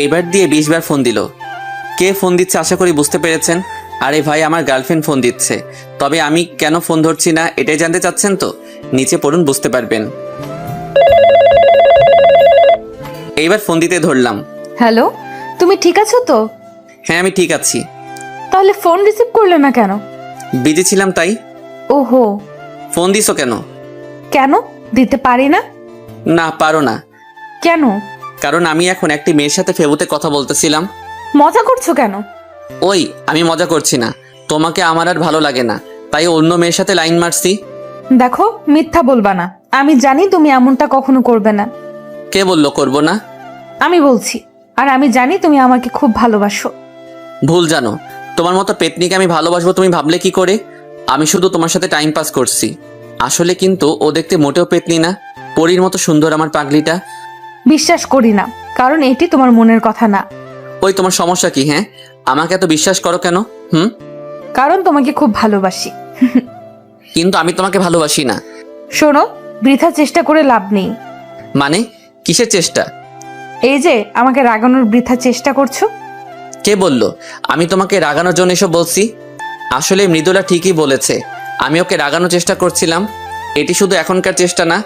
এইবার দিয়ে 20 বার ফোন দিল। কে ফোন দিচ্ছে আশা করি বুঝতে পেরেছেন। আরে ভাই, আমার গার্লফ্রেন্ড ফোন দিচ্ছে। তবে আমি কেন ফোন ধরছি না এটাই জানতে চাচ্ছেন তো? নিচে পড়ুন, বুঝতে পারবেন। এইবার ফোন দিতে ধরলাম। হ্যালো, তুমি ঠিক আছো তো? হ্যাঁ, আমি ঠিক আছি। তাহলে ফোন রিসিভ করলে না কেন? বিজি ছিলাম তাই। ওহো। ফোন দিছো কেন? কেন দিতে পারি না? না, পারো না। কেন? কারণ আমি এখন একটি মেয়ের সাথে ফেবুতে কথা বলতেছিলাম। মজা করছো কেন? ওই, আমি মজা করছি না। তোমাকে আমার আর ভালো লাগে না, তাই অন্য মেয়ের সাথে লাইন মারছি। দেখো, মিথ্যা বলবা না। আমি জানি তুমি এমনটা কখনো করবে না। কে বললো করবো না? আমি বলছি। আর আমি জানি তুমি আমাকে খুব ভালোবাসো। ভুল জানো। তোমার মতো পেতনিকে আমি ভালোবাসবো তুমি ভাবলে কি করে? আমি শুধু তোমার সাথে টাইম পাস করছি। আসলে কিন্তু ও দেখতে মোটেও পেতনি না, পরীর মতো সুন্দর আমার পাগলিটা। বিশ্বাস করি না, কারণ এটি তোমার মনের কথা না। ওই, তোমার সমস্যা কি? হ্যাঁ, আমাকে এত বিশ্বাস করো কেন? কারণ তোমাকে খুব ভালোবাসি। কিন্তু আমি তোমাকে ভালোবাসি না। শোনো, বৃথা চেষ্টা করে লাভ নেই। মানে কিসের চেষ্টা? এই যে আমাকে রাগানোর বৃথা চেষ্টা করছো। কে বললো আমি তোমাকে রাগানোর জন্য এসব বলছি? আসলে মৃদুলা ঠিকই বলেছে, আমি ওকে রাগানোর চেষ্টা করছিলাম। এটি শুধু এখনকার চেষ্টা না,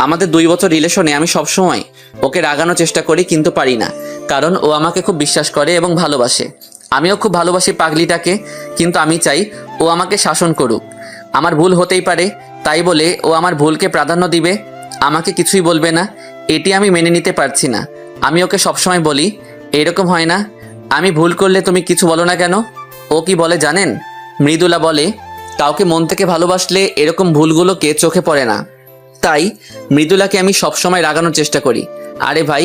আমাদের 2 বছর রিলেশনে আমি সবসময় ওকে রাগানোর চেষ্টা করি, কিন্তু পারি না। কারণ ও আমাকে খুব বিশ্বাস করে এবং ভালোবাসে। আমিও খুব ভালোবাসি পাগলিটাকে, কিন্তু আমি চাই ও আমাকে শাসন করুক। আমার ভুল হতেই পারে, তাই বলে ও আমার ভুলকে প্রাধান্য দিবে, আমাকে কিছুই বলবে না। এটি আমি মেনে নিতে পারছি না। আমি ওকে সবসময় বলি, এরকম হয় না, আমি ভুল করলে তুমি কিছু বলো না কেন? ও কি বলে জানেন? মৃদুলা বলে, কাউকে মন থেকে ভালোবাসলে এরকম ভুলগুলোকে চোখে পড়ে না। তাই মৃদুলাকে আমি সবসময় রাগানোর চেষ্টা করি। আরে ভাই,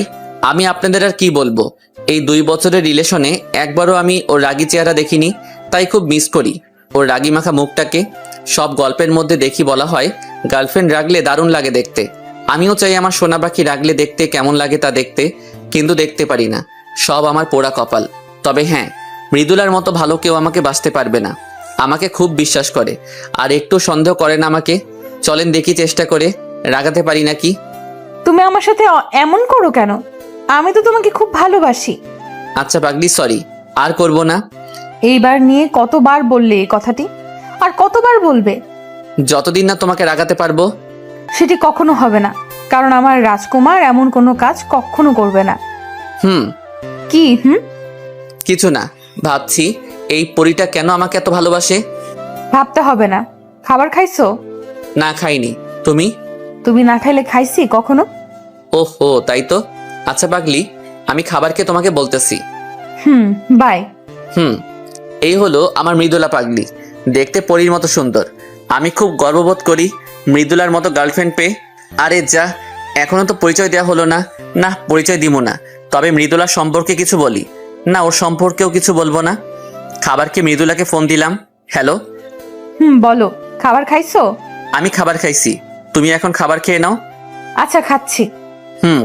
আমি আপনাদের আর কি বলবো, এই 2 বছরের রিলেশনে একবারও আমি ওর রাগী চেহারা দেখিনি, তাই খুব মিস করি ওর রাগী মাখা মুখটাকে। সব গল্পের মধ্যে দেখি বলা হয় গার্লফ্রেন্ড রাগলে দারুণ লাগে দেখতে। আমিও চাই আমার সোনা পাখি রাগলে দেখতে কেমন লাগে তা দেখতে, কিন্তু দেখতে পারি না। সব আমার পোড়া কপাল। তবে হ্যাঁ, মৃদুলার মতো ভালো কেউ আমাকে বাঁচতে পারবে না। আমাকে খুব বিশ্বাস করে, আর একটু সন্দেহ করে না আমাকে। চলেন দেখি চেষ্টা করে রাগাতে পারি নাকি। তুমি আমার সাথে এমন করো কেন? আমি তো তোমাকে খুব ভালোবাসি। আচ্ছা পাগলি, সরি, আর করব না। এইবার নিয়ে কতবার বললে এই কথাটি, আর কতবার বলবে? যতদিন না তোমাকে রাগাতে পারবো। সেটি কখনো হবে না, কারণ আমার রাজকুমার এমন কোনো কাজ কখনো করবে না। হুম। কি কিছু না, ভাবছি এই পরীটা কেন আমাকে এত ভালোবাসে। ভাবতে হবে না। খাবার খাইছো? না, খাইনি। তুমি? তুমি না খাইলে খাইছি কখনো? ওহো, তাই তো। আচ্ছা পাগলি, আমি খাবারকে তোমাকে বলতেছি। বাই। এই হলো আমার মৃদুলা পাগলি, দেখতে পরীর মতো সুন্দর। আমি খুব গর্ববোধ করি মৃদুলার মতো গার্লফ্রেন্ড পেয়ে। আরে যা, এখনো তো পরিচয় দেওয়া হলো না। না, পরিচয় দিব না। তবে মৃদুলার সম্পর্কে কিছু বলি না, ওর সম্পর্কেও কিছু বলবো না। খাবারকে মৃদুলাকে ফোন দিলাম। হ্যালো। বলো, খাবার খাইছো? আমি খাবার খাইছি, তুমি এখন খাবার খেয়ে নাও। আচ্ছা, খাচ্ছি।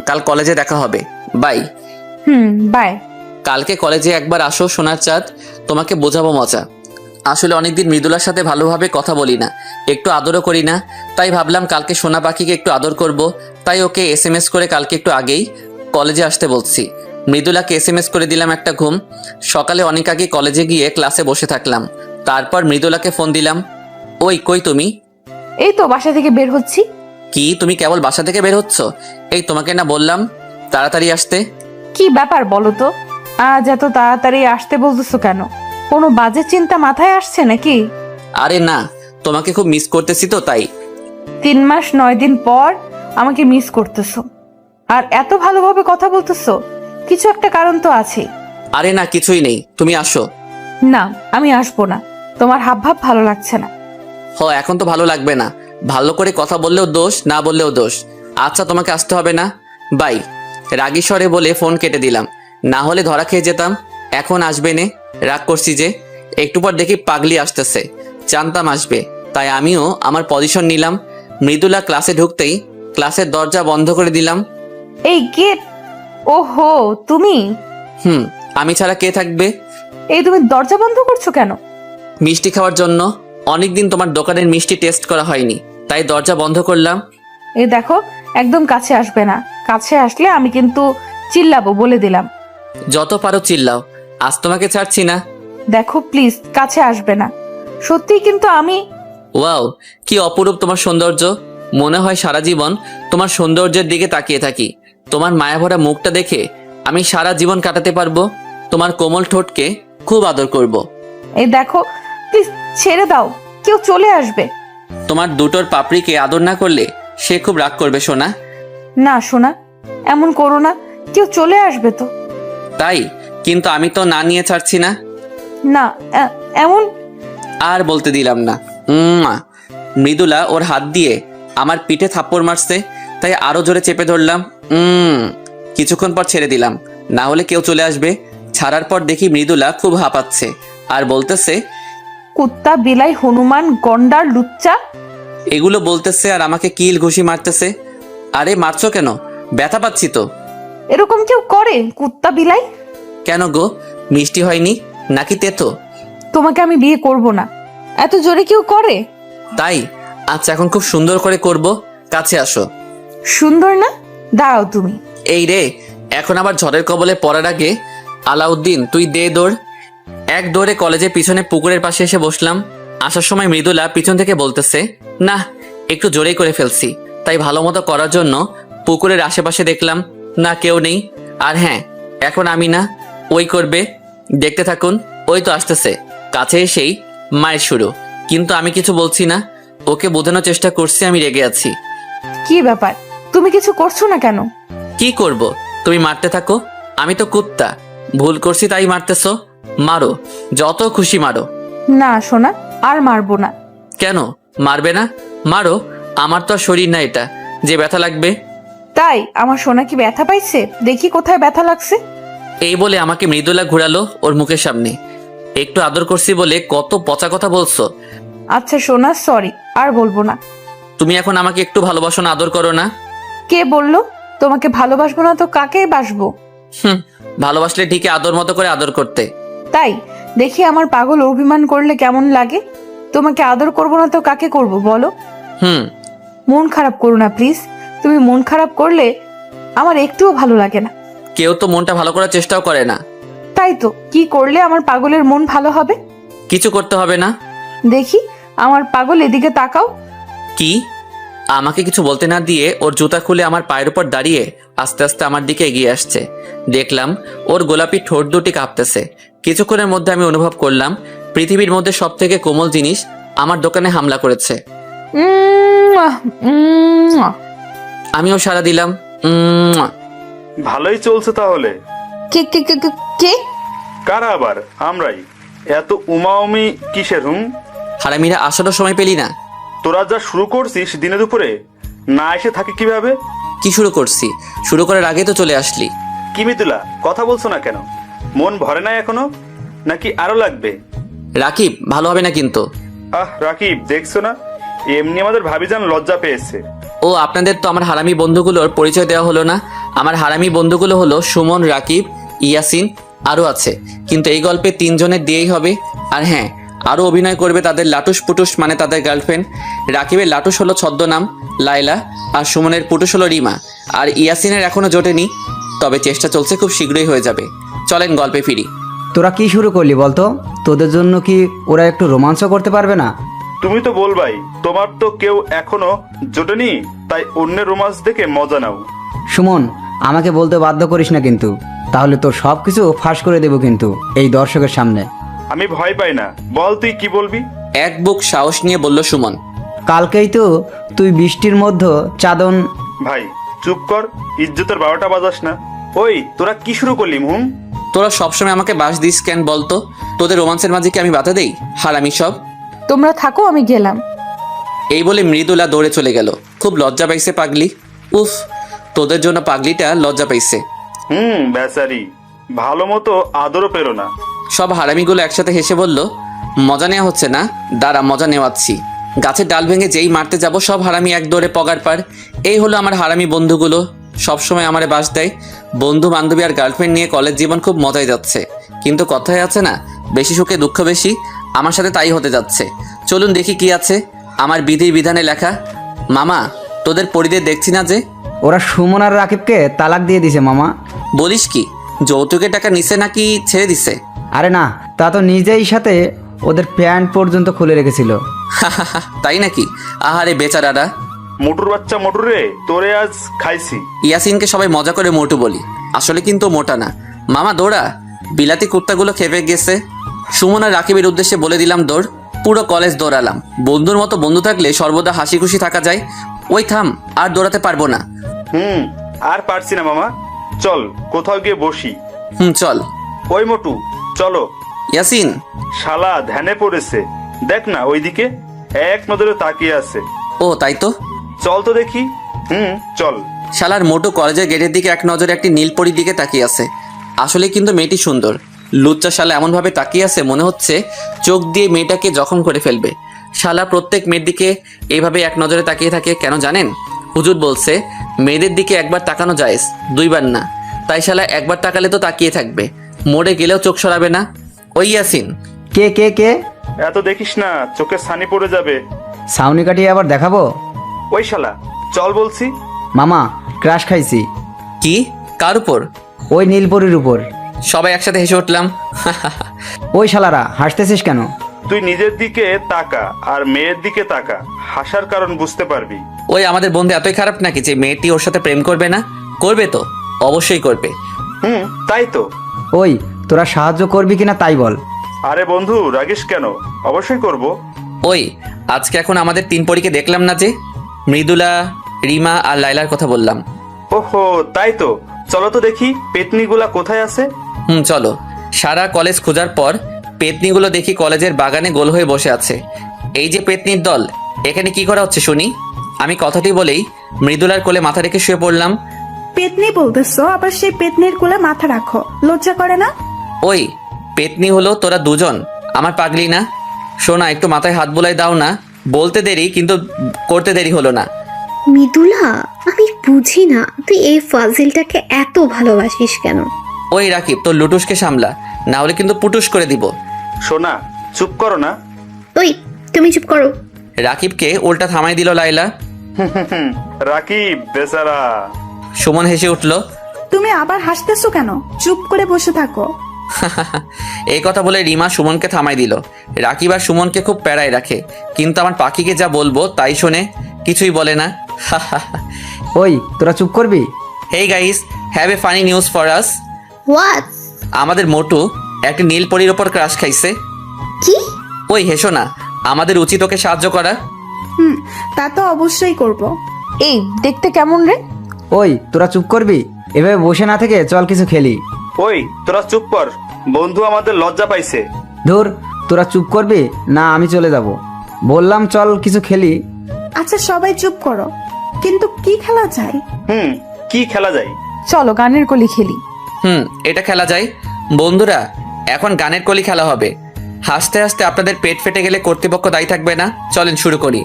কাল কলেজে দেখা হবে। বাই। বাই। কালকে কলেজে একবার আসো সোনার চাঁদ, তোমাকে বোঝাবো মজা। আসলে অনেকদিন মৃদুলার সাথে ভালোভাবে কথা বলি না, একটু আদরও করি না। তাই ভাবলাম কালকে সোনা পাখিকে একটু আদর করব। তাই ওকে SMS করে কালকে একটু আগেই কলেজে আসতে বলছি। মৃদুলাকে SMS করে দিলাম একটা ঘুম। সকালে অনেক আগে কলেজে গিয়ে ক্লাসে বসে থাকলাম। তারপর মৃদুলাকে ফোন দিলাম। ওই, কই তুমি? এই তো বাসা থেকে বের হচ্ছি। কি, তুমি কেবল বাসা থেকে বের হচ্ছ? এই তোমাকে না বললাম তাড়াতাড়ি আসতে? কি ব্যাপার বলো তো? আজ এত তাড়াতাড়ি আসতে বলতেছো কেন? কোনো বাজে চিন্তা মাথায় আসছে নাকি? আরে না, তোমাকে খুব মিস করতেছি তো তাই। 3 মাস 9 দিন পর আমাকে মিস করতেছো, আর এত ভালোভাবে কথা বলতেছো? কিছু একটা কারণ তো আছে। আরে না, কিছুই নেই, তুমি আসো। না, আমি আসবো না। তোমার হাবভাব ভালো লাগছে না। এখন তো ভালো লাগবে না। ভালো করে কথা বললেও দোষ, না বললেও দোষ। আচ্ছা, তোমাকে আসতে হবে না। বাই। রাগী স্বরে বলে ফোন কেটে দিলাম, না হলে ধরা খেয়ে যেতাম। এখন আসবে নে, রাগ করছি যে। একটু পর দেখি পাগলি আসতেছে, জানতাম আসবে, তাই আমিও আমার পজিশন নিলাম। মৃদুলা ক্লাসে ঢুকতেই ক্লাসের দরজা বন্ধ করে দিলাম। এই গেট। ওহো, তুমি? আমি ছাড়া কে থাকবে? এই তুমি দরজা বন্ধ করছো কেন? মিষ্টি খাওয়ার জন্য। অনেকদিন তোমার দোকানের মিষ্টি টেস্ট করা হয়নি, তাই দরজা বন্ধ করলাম। এই দেখো, একদম কাছে আসবে না। কাছে আসলে আমি কিন্তু চিল্লাবো, বলে দিলাম। যত পারো চিল্লাও, আজ তোমাকে ছাড়ছি না। দেখো প্লিজ, কাছে আসবে না। সত্যি কিন্তু আমি। ওয়াও, কি অপরূপ তোমার সৌন্দর্য। মনে হয় সারা জীবন তোমার সৌন্দর্যের দিকে তাকিয়ে থাকি। তোমার মায়াভরা মুখটা দেখে আমি সারা জীবন কাটাতে পারবো। তোমার কোমল ঠোঁটকে খুব আদর করব। এই দেখো প্লিজ, ছেড়ে দাও, কেউ চলে আসবে। তোমার দুটোর পাপড়িকে আদর না করলে সে খুব রাগ করবে সোনা। না সোনা, এমন করো না, কেউ চলে আসবে তো। তাই? কিন্তু আমি তো না নিয়ে ছাড়ছি না। না, এমন। আর বলতে দিলাম না। মৃদুলা ওর হাত দিয়ে আমার পিঠে থাপ্পড় মারছে, তাই আরো জোরে চেপে ধরলাম। কিছুক্ষণ পর ছেড়ে দিলাম, না হলে কেউ চলে আসবে। ছাড়ার পর দেখি মৃদুলা খুব হাঁপাচ্ছে আর বলতেছে, কুত্তা, বিলাই, হনুমান, গন্ডার, লুচ্চা। এগুলো বলতেছে আর আমাকে কিল ঘুষি মারতেছে। আরে মারছো কেন? ব্যথা পাচ্ছি তো। এরকম কেউ করে? কুত্তা, বিলাই। কেন গো, মিষ্টি হয়নি নাকি তেতো? তোমাকে আমি বিয়ে করব না। এত জোরে কেউ করে? তাই? আচ্ছা, এখন খুব সুন্দর করে করব। কাছে আসো। সুন্দর না? দাঁড়াও তুমি। এই রে, এখন আবার ঝড়ের কবলে পড়ার আগে আলাউদ্দিন তুই দে দৌড়। এক দৌড়ে কলেজের পিছনে পুকুরের পাশে এসে বসলাম। আসার সময় মৃদুলা পিছন থেকে বলতেছে, না একটু জোরেই করে ফেলছি। তাই ভালো মতো করার জন্য পুকুরের আশেপাশে দেখলাম, না কেউ নেই। আর হ্যাঁ, এখন আমি না, ওই করবে। দেখতে থাকুন, ওই তো আসতেছে। কাছে এসেই মায়ের শুরু। কিন্তু আমি কিছু বলছি না। ওকে বোঝানোর চেষ্টা করছি আমি রেগে আছি। কি ব্যাপার, তুমি কিছু করছো না কেন? কি করব? তুমি মারতে থাকো। আমি তো কুত্তা, ভুল করছি তাই মারতেছো। মারো, যত খুশি মারো। না সোনা, আর মারবো না। কেন মারবে না? মারো, আমার তো আর শরীর না এটা যে ব্যথা লাগবে। তাই? আমার সোনা কি ব্যথা পাইছে? দেখি কোথায় ব্যথা লাগছে। এই বলে আমাকে মৃদুলা ঘুরালো ওর মুখের সামনে। একটু আদর করছি বলে কত পচা কথা বলছো। আচ্ছা সোনা, সরি, আর বলবো না। তুমি এখন আমাকে একটু ভালোবাসো না, আদর করো না? কে বললো? তোমাকে ভালোবাসবো না তো কাকে বাসবো? ভালোবাসলে ঠিকই আদর মতো করে আদর করতে। তাই? দেখি আমার পাগল অভিমান করলে কেমন লাগে। তোমাকে আদর করবো না তো কাকে করব বলো? হুম। মন খারাপ করো না প্লিজ। তুমি মন খারাপ করলে আমার একটুও ভালো লাগে না। কেউ তো মনটা ভালো করার চেষ্টাও করে না। তাই তো, কি করলে আমার পাগলের মন ভালো হবে? কিছু করতে হবে না। দেখি আমার পাগল, এদিকে তাকাও। কি? আমাকে কিছু বলতে না দিয়ে ওর জুতা খুলে আমার পায়ের উপর দাঁড়িয়ে আস্তে আস্তে আমার দিকে এগিয়ে আসছে। দেখলাম ওর গোলাপি ঠোঁট দুটি কাঁপতেছে। কিছুক্ষণের মধ্যে আমি অনুভব করলাম পৃথিবীর মধ্যে সব থেকে কোমল জিনিস আমার দোকানে হামলা করেছে। আমিও সাড়া দিলাম। ভালোই চলছে তাহলে। কে কে কে কে- কে? কারা আবার? আমরাই। এত উমাউমি কিসের? হারামিরা আসারও সময় পেলি না। তোরা যা শুরু করছিস দিনে দুপুরে, না এসে থাকে কিভাবে? কি শুরু করছি? শুরু করার আগে তো চলে আসলি। কি মিতুলা, কথা বলছো না কেন? মন ভরে নাই এখনো, নাকি আরো লাগবে? রাকিব, ভালো হবে না কিন্তু। রাকিব, দেখছো না এমনি আমাদের ভাবিজান লজ্জা পেয়েছে। ও, আপনাদের তো আমার হারামি বন্ধুগুলোর পরিচয় দেওয়া হলো না। আমার হারামি বন্ধুগুলো হলো সুমন, রাকিব, ইয়াসিন, আরও আছে। কিন্তু এই গল্পে 3 জনের দিয়েই হবে। আর হ্যাঁ, আরও অভিনয় করবে তাদের লাটুস পুটুস, মানে তাদের গার্লফ্রেন্ড। রাকিবের লাটুস হলো ছদ্মনাম লায়লা, আর সুমনের পুটুস হলো রিমা, আর ইয়াসিনের এখনো জোটেনি, তবে চেষ্টা চলছে, খুব শীঘ্রই হয়ে যাবে। চলেন গল্পে ফিরি। তোরা কি শুরু করলি বলতো? তোদের জন্য কি ওরা একটু রোমাঞ্চ করতে পারবে না? তুমি তো বলবাই, তোমার তো কেউ এখনো জোটেনি, তাই অন্যের রোমান্স দেখে মজা নাও। সুমন, আমাকে বলতে বাধ্য করিস না কিন্তু, তাহলে তোর সব কিছু ফাঁস করে দেবো কিন্তু এই দর্শকের সামনে। আমি ভয় পাই না, বল তুই কি বলবি? এক বুক সাহস নিয়ে বলল সুমন। কালকেই তো তুই বৃষ্টির মধ্যে চাদন। ভাই চুপ কর, ইজ্জতের 12টা বাজাস না। ওই তোরা কি শুরু করলি? তোরা সবসময় আমাকে বাস দিস কেন বলতো? তোদের রোমান্সের মাঝে কি আমি বাধা দেই? হারামি সব। তোমরা থাকো, আমি গেলাম। এই বলে মৃদুলা দৌড়ে চলে গেল। খুব লজ্জা পাইছে পাগলি। উফ, তোদের জন্য পাগলিটা লজ্জা পাইছে। বেচারি, ভালো মতো আদরও পেলো না। সব হারামিগুলো একসাথে হেসে বলল, মজা নেওয়া হচ্ছে না? দাঁড়া, মজা নেওয়াচ্ছি। গাছের ডাল ভেঙে যেই মারতে যাব, সব হারামি এক দৌড়ে পগার পার। এই হলো আমার হারামি বন্ধুগুলো, সবসময় আমারে বাস দেয়। বন্ধু বান্ধবী আর গার্লফ্রেন্ড নিয়ে কলেজ জীবন খুব মজায় যাচ্ছে। কিন্তু কথায় আছে না, বেশি সুখে দুঃখ বেশি। আমার সাথে তাই হতে যাচ্ছে। চলুন দেখি কি আছে আমার বিধি বিধানে লেখা। মামা, তোদের পরিদের দেখছি না যে। ওরা সুমন আর রাকিবকে তালাক দিয়ে দিছে মামা। বলিস কি, যৌতুকের টাকা নিছে নাকি ছেড়ে দিছে? আরে না, তা তো নিজেই সাথে ওদের প্যান্ট পর্যন্ত খুলে রেখেছিল। তাই নাকি? আহারে বেচারারা। মোটুর বাচ্চা মোটু রে, তোরে আজ খাইছি। ইয়াসিনকে সবাই মজা করে মোটু বলি, আসলে কিন্তু মোটা না। মামা দৌড়া, বিলাতি কুত্তাগুলো খেপে গেছে। সুমন আর রাকিবের উদ্দেশ্যে বলে দিলাম দৌড়। পুরো কলেজ দৌড়ালাম। বন্ধুর মতো বন্ধু থাকলে সর্বদা হাসি খুশি থাকা যায়। ওই থাম, আর দৌড়াতে পারবো না। আর পারছি না মামা, চল কোথাও গিয়ে বসি। চল। ওই মোটু, চলো। ইয়াসিন। শালা ধ্যানে পড়েছে, দেখ না ওইদিকে এক নজরে তাকিয়ে আছে। ও তাই তো। চল তো দেখি। চল। শালার মোটু কলেজের গেটের দিকে এক নজরে একটি নীলপরির দিকে তাকিয়ে আছে। আসলে কিন্তু মেয়েটি সুন্দর। লুচ্চা শালা এমনভাবে তাকিয়ে আছে, মনে হচ্ছে চোখ দিয়ে মেয়েটাকে জখম করে ফেলবে। শালা প্রত্যেক মেয়ের দিকে এইভাবে এক নজরে তাকিয়ে থাকে কেন জানেন? হুজুর বলছে মেয়েদের দিকে একবার তাকানো জায়েজ, দুইবার না। তাই শালা একবার তাকালে তো তাকিয়ে থাকবে, মরে গেলেও চোখ সরাবে না। ওই ইয়াসিন। কে কে কে? এত দেখিস না, চোখে ছানি পড়ে যাবে। সাউনি কাটিয়ে আবার দেখাবো? ওই শালা, চল বলছি। মামা, ক্রাশ খাইছি। কি? কার উপর? ওই নীলপরির উপর। সবাই একসাথে হেসে উঠলাম। ওই শালারা হাসতেছিস কেন? তুই নিজের দিকে তাকা আর মেয়ের দিকে তাকা, হাসার কারণ বুঝতে পারবি। ওই আমাদের বন্ধু এতই খারাপ নাকি যে মেয়েটি ওর সাথে প্রেম করবে না? করবে তো, অবশ্যই করবে। তাই তো। ওই তোরা সাহায্য করবি কিনা তাই বল। আরে বন্ধু, রাগিস কেন? অবশ্যই করব। ওই আজকে এখন আমাদের তিন পরীকে দেখলাম না যে? মৃদুলা, রিমা আর লাইলার কথা বললাম। ওহো, তাই তো। চলো তো দেখি পেতনিগুলা কোথায় আছে। চলো। সারা কলেজ খোঁজার পর পেতনিগুলো দেখি কলেজের বাগানে গোল হয়ে বসে আছে। এই যে পেতনির দল, এখানে কি করা হচ্ছে শুনি? আমি কথাটি বলেই মৃদুলার কোলে মাথা রেখে শুয়ে পড়লাম। পেতনি বলতেছো, আবার সেই পেতনির কোলে মাথা রাখো, লজ্জা করে না? ওই পেতনি হলো তোরা দুজন, আমার পাগলি না? শোনা, একটু মাথায় হাত বুলাই দাও না। বলতে দেরি কিন্তু করতে দেরি হলো না। মৃদুলা, আমি বুঝি না তুই এই ফাজিলটাকে এত ভালোবাসিস কেন? ওই রাকিব, তোর লুটুসকে সামলা, না হলে কিন্তু পুটুস করে দিব। সোনা, চুপ করো না। ওই তুমি চুপ করো। রাকিবকে উল্টা থামাই দিল লাইলা। রাকিব বেচারা। সুমন হেসে উঠল। তুমি আবার হাসতেছো কেন? চুপ করে বসে থাকো। এই কথা বলে রিমা সুমনকে থামাই দিল। রাকিব আর সুমনকে খুব প্যারায় রাখে, কিন্তু আমার পাখিকে যা বলবো তাই শোনে, কিছুই বলে না। ওই তোরা চুপ করবি? Hey guys, have a funny news for us. What? আমাদের মোটু একটা নীলপরির ওপর ক্রাশ খাইছে। কি? ওই হেসো না, আমাদের উচিত ওকে সাহায্য করা। তা তো অবশ্যই করব। এই দেখতে কেমন রে? ওই তোরা চুপ করবি? এভাবে বসে না থেকে চল কিছু খেলি। ওই তোরা চুপ কর, বন্ধু আমাদের লজ্জা পাইছে। ধুর, তোরা চুপ করবি না আমি চলে যাব। বললাম চল কিছু খেলি। আচ্ছা সবাই চুপ করো, কিন্তু কি খেলা যায়? কি খেলা যায়? চলো গানের কলি খেলি। এটা খেলা যায়। বন্ধুরা, এখন গানের কলি খেলা হবে। হাসতে হাসতে আপনাদের পেট ফেটে গেলে কর্তৃপক্ষ দায়ী থাকবে না। চলেন শুরু করি।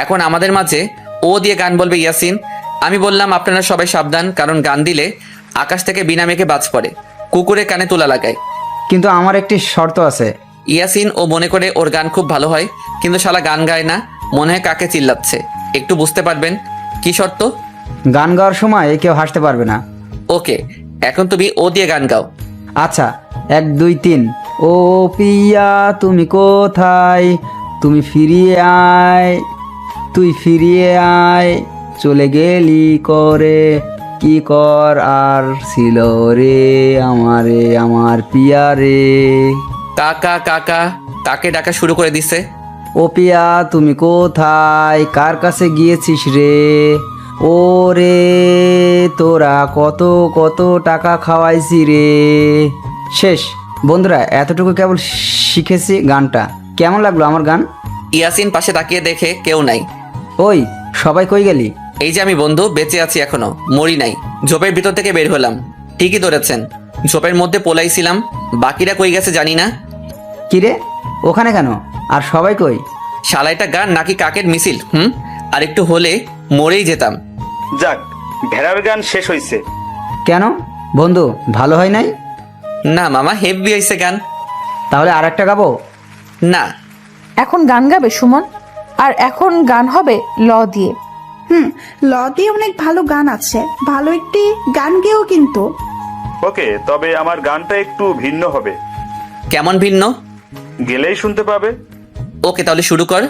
এখন আমাদের মাঝে ও দিয়ে গান বলবে ইয়াসিন। আমি বললাম আপনারা সবাই সাবধান, কারণ গান দিলে আকাশ থেকে বিনা মেঘে বাজ পড়ে, কুকুরের কানে তুলা লাগায়। কিন্তু আমার একটি শর্ত আছে। ইয়াসিন ও মনে করে ওর গান খুব ভালো হয়, কিন্তু শালা গান গায় না, মনে হয় কাকে চিল্লাচ্ছে। একটু বুঝতে পারবেন। কি শর্ত? গান গাওয়ার সময় কেউ হাসতে পারবে না। ওকে, এখন তুমি ও দিয়ে গান গাও। আচ্ছা, 1 2 3। ও পিয়া তুমি কোথায়, তুমি ফিরিয়ে আয়, তুই ফিরিয়ে আয়, চলে গেলি করে, কি কর আর ছিল রে আমারে আমার পিয়া রে। কাকা কাকা, কাকে ডাকা শুরু করে দিছে। ও পিয়া তুমি কোথায়, কার কাছে গিয়েছিস রে, ও রে তোরা কত কত টাকা খাওয়াইছি রে। শেষ। বন্ধুরা, এতটুকু কেবল শিখেছি গানটা। কেমন লাগলো আমার গান? ইয়াসিন পাশে তাকিয়ে দেখে কেউ নাই। ওই সবাই কই গেলি? এই যে আমি বন্ধু, বেঁচে আছি এখনো, মরি নাই। ঝোপের ভিতর থেকে বের হলাম। ঠিকই ধরেছেন, ঝোপের মধ্যে পোলাইছিলাম। বাকিরা কই গেছে জানি না। কিরে, ওখানে কেন? আর সবাই কই? শালাইটা গান নাকি কাকের মিছিল? আর একটু হলে মরেই যেতাম। যাক, ভেড়ার গান শেষ হইছে। কেন বন্ধু, ভালো হয় নাই? না মামা, হেভি হয়েছে গান। তাহলে আর একটা গাবো? না। এখন গান গাবে সুমন, আর এখন গান হবে ল দিয়ে। ল দিয়ে অনেক ভালো গান আছে, ভালো একটি গান গেও কিন্তু। ওকে, তবে আমার গানটা একটু ভিন্ন হবে, কেমন ভিন্ন? গেলেই শুনতে পাবে। ওকে, তাহলে শুরু কর।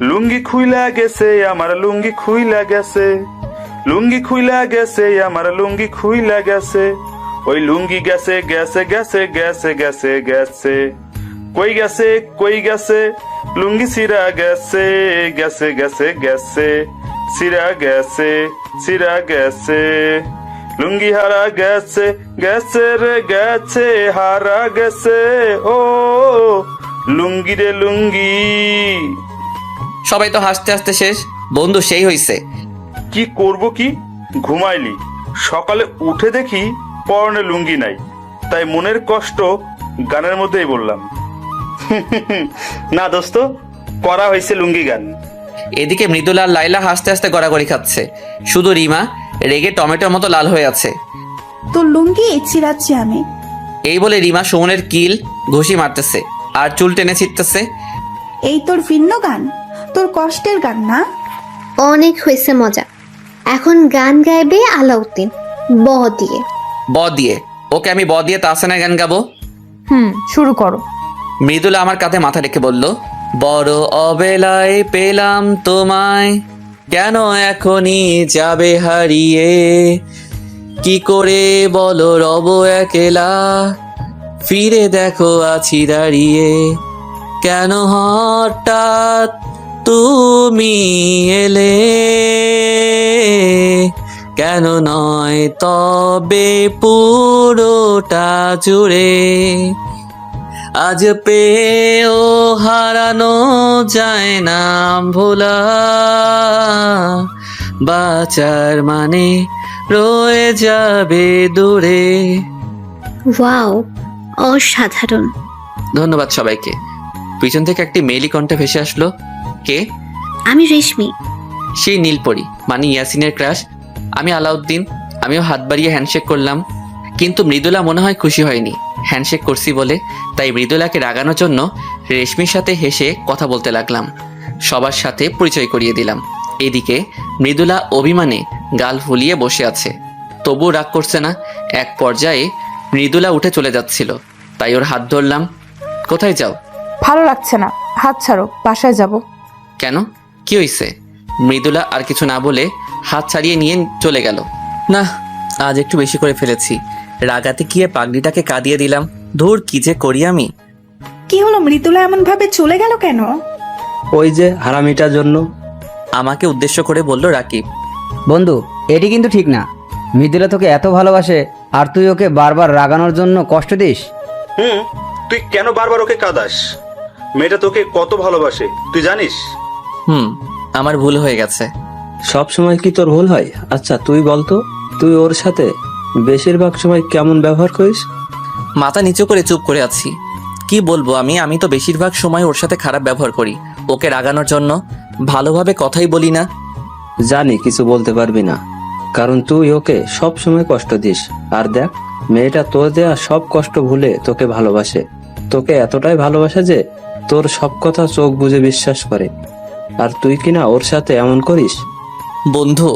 লুঙ্গি খুইলা গেছে আমার লুঙ্গি খুইলা গেছে, লুঙ্গি খুইলা গেছে আমার লুঙ্গি খুইলা গেছে, ওই লুঙ্গি গেছে গেছে গেছে গেছে গেছে গেছে, কই গেছে কই গেছে, লুঙ্গি সিরা গেছে গেছে গেছে গেছে, সিরা গেছে সিরা গেছে, লুঙ্গি হারা গেছে গেছে রে গেছে হারা গেছে, ও লুঙ্গি রে লুঙ্গি। সবাই তো হাসতে হাসতে শেষ। বন্ধু, সেই হইছে। কি করব কি, ঘুমাইলি, সকালে উঠে দেখি পরনে লুঙ্গি নাই, তাই মনের কষ্ট গানের মধ্যেই বললাম। না দোস্ত, করা হয়েছে লুঙ্গি গান। এদিকে মৃদুলা আর লাইলা হাসতে হাসতে গড়াগড়ি খাচ্ছে, শুধু রিমা রেগে টমেটোর মতো লাল হয়ে আছে। তোর লুঙ্গি ছিঁড়াচ্ছি আমি। এই বলে রিমা সুমনের কিল ঘুষি মারতেছে আর চুল টেনে ছিটতেছে। এই তোর ভিন্ন গান, তোর কষ্টের গান না? অনেক হয়েছে মজা, এখন গান গাইবে আলাউদ্দিন ব দিয়ে। ব দিয়ে? ওকে, আমি ব দিয়ে তাহসানের গান গাবো। শুরু করো। মৃদুলা আমার কাঁধে মাথা রেখে বলল, বড় অবেলায় পেলাম তোমায়, কেন এখনই যাবে হারিয়ে, কি করে বলো রব একলা, ফিরে দেখো আছি দাঁড়িয়ে, কেন হঠাৎ তুমি এলে, কেন নয় তবে পুরোটা জুড়ে, আজ পেয়েও হারানো যায় না ভোলা, বাঁচার মানে রয়ে যাবে দূরে। ওয়াও, অসাধারণ। ধন্যবাদ সবাইকে। পিছন থেকে একটি মেইলি কণ্ঠে ভেসে আসলো। কে? আমি রেশমি। সেই নীলপরি, মানে ইয়াসিনের ক্রাশ। আমি আলাউদ্দিন। আমিও হাত বাড়িয়ে হ্যান্ডশেক করলাম, কিন্তু মৃদুলা মনে হয় খুশি হয়নি হ্যান্ডশেক করছি বলে। তাই মৃদুলাকে রাগানোর জন্য রেশমির সাথে হেসে কথা বলতে লাগলাম, সবার সাথে পরিচয় করিয়ে দিলাম। এদিকে মৃদুলা অভিমানে গাল ফুলিয়ে বসে আছে, তবুও রাগ করছে না। এক পর্যায়ে মৃদুলা উঠে চলে যাচ্ছিল, তাই ওর হাত ধরলাম। কোথায় যাও? ভালো লাগছে না, হাত ছাড়ো, বাসায় যাব। কেন, কি হয়েছে? মৃদুলা আর কিছু না বলে হাত ছাড়িয়ে নিয়ে চলে গেল। না, আজ একটু বেশি করে ফেলেছি। রাগাতে গিয়ে পাগড়িটাকে কাঁদিয়ে দিলাম। ধুর, কি যে করি আমি। কি হলো, মৃদুলা এমন ভাবে চলে গেল কেন? ওই যে হারামিটার জন্য। আমাকে উদ্দেশ্য করে বলল রাকিব। বন্ধু, এটি কিন্তু ঠিক না। মৃদুলা তোকে এত ভালোবাসে আর তুই ওকে বারবার রাগানোর জন্য কষ্ট দিস। তুই কেন বারবার ওকে কাঁদাস? মেয়েটা তোকে কত ভালোবাসে তুই জানিস? আমার ভুল হয়ে গেছে। সব সময় কি তোর ভুল হয়? আচ্ছা তুই বলতো, তুই ওর সাথে বেশিরভাগ সময় কেমন ব্যবহার করিস? মাথা নিচু করে চুপ করে আছি। কি বলবো আমি তো বেশিরভাগ সময় ওর সাথে খারাপ ব্যবহার করি, ওকে রাগানোর জন্য। ভালোভাবে কথাই বলি না। জানি কিছু বলতে পারবি না, কারণ তুই ওকে সব সময় কষ্ট দিস। আর দেখ, মেয়েটা তোর দেয়া সব কষ্ট ভুলে তোকে ভালোবাসে। তোকে এতটাই ভালোবাসে যে তোর সব কথা চোখ বুজে বিশ্বাস করে। আর তুই কিনা ওর সাথে এমন করিস। বন্ধু,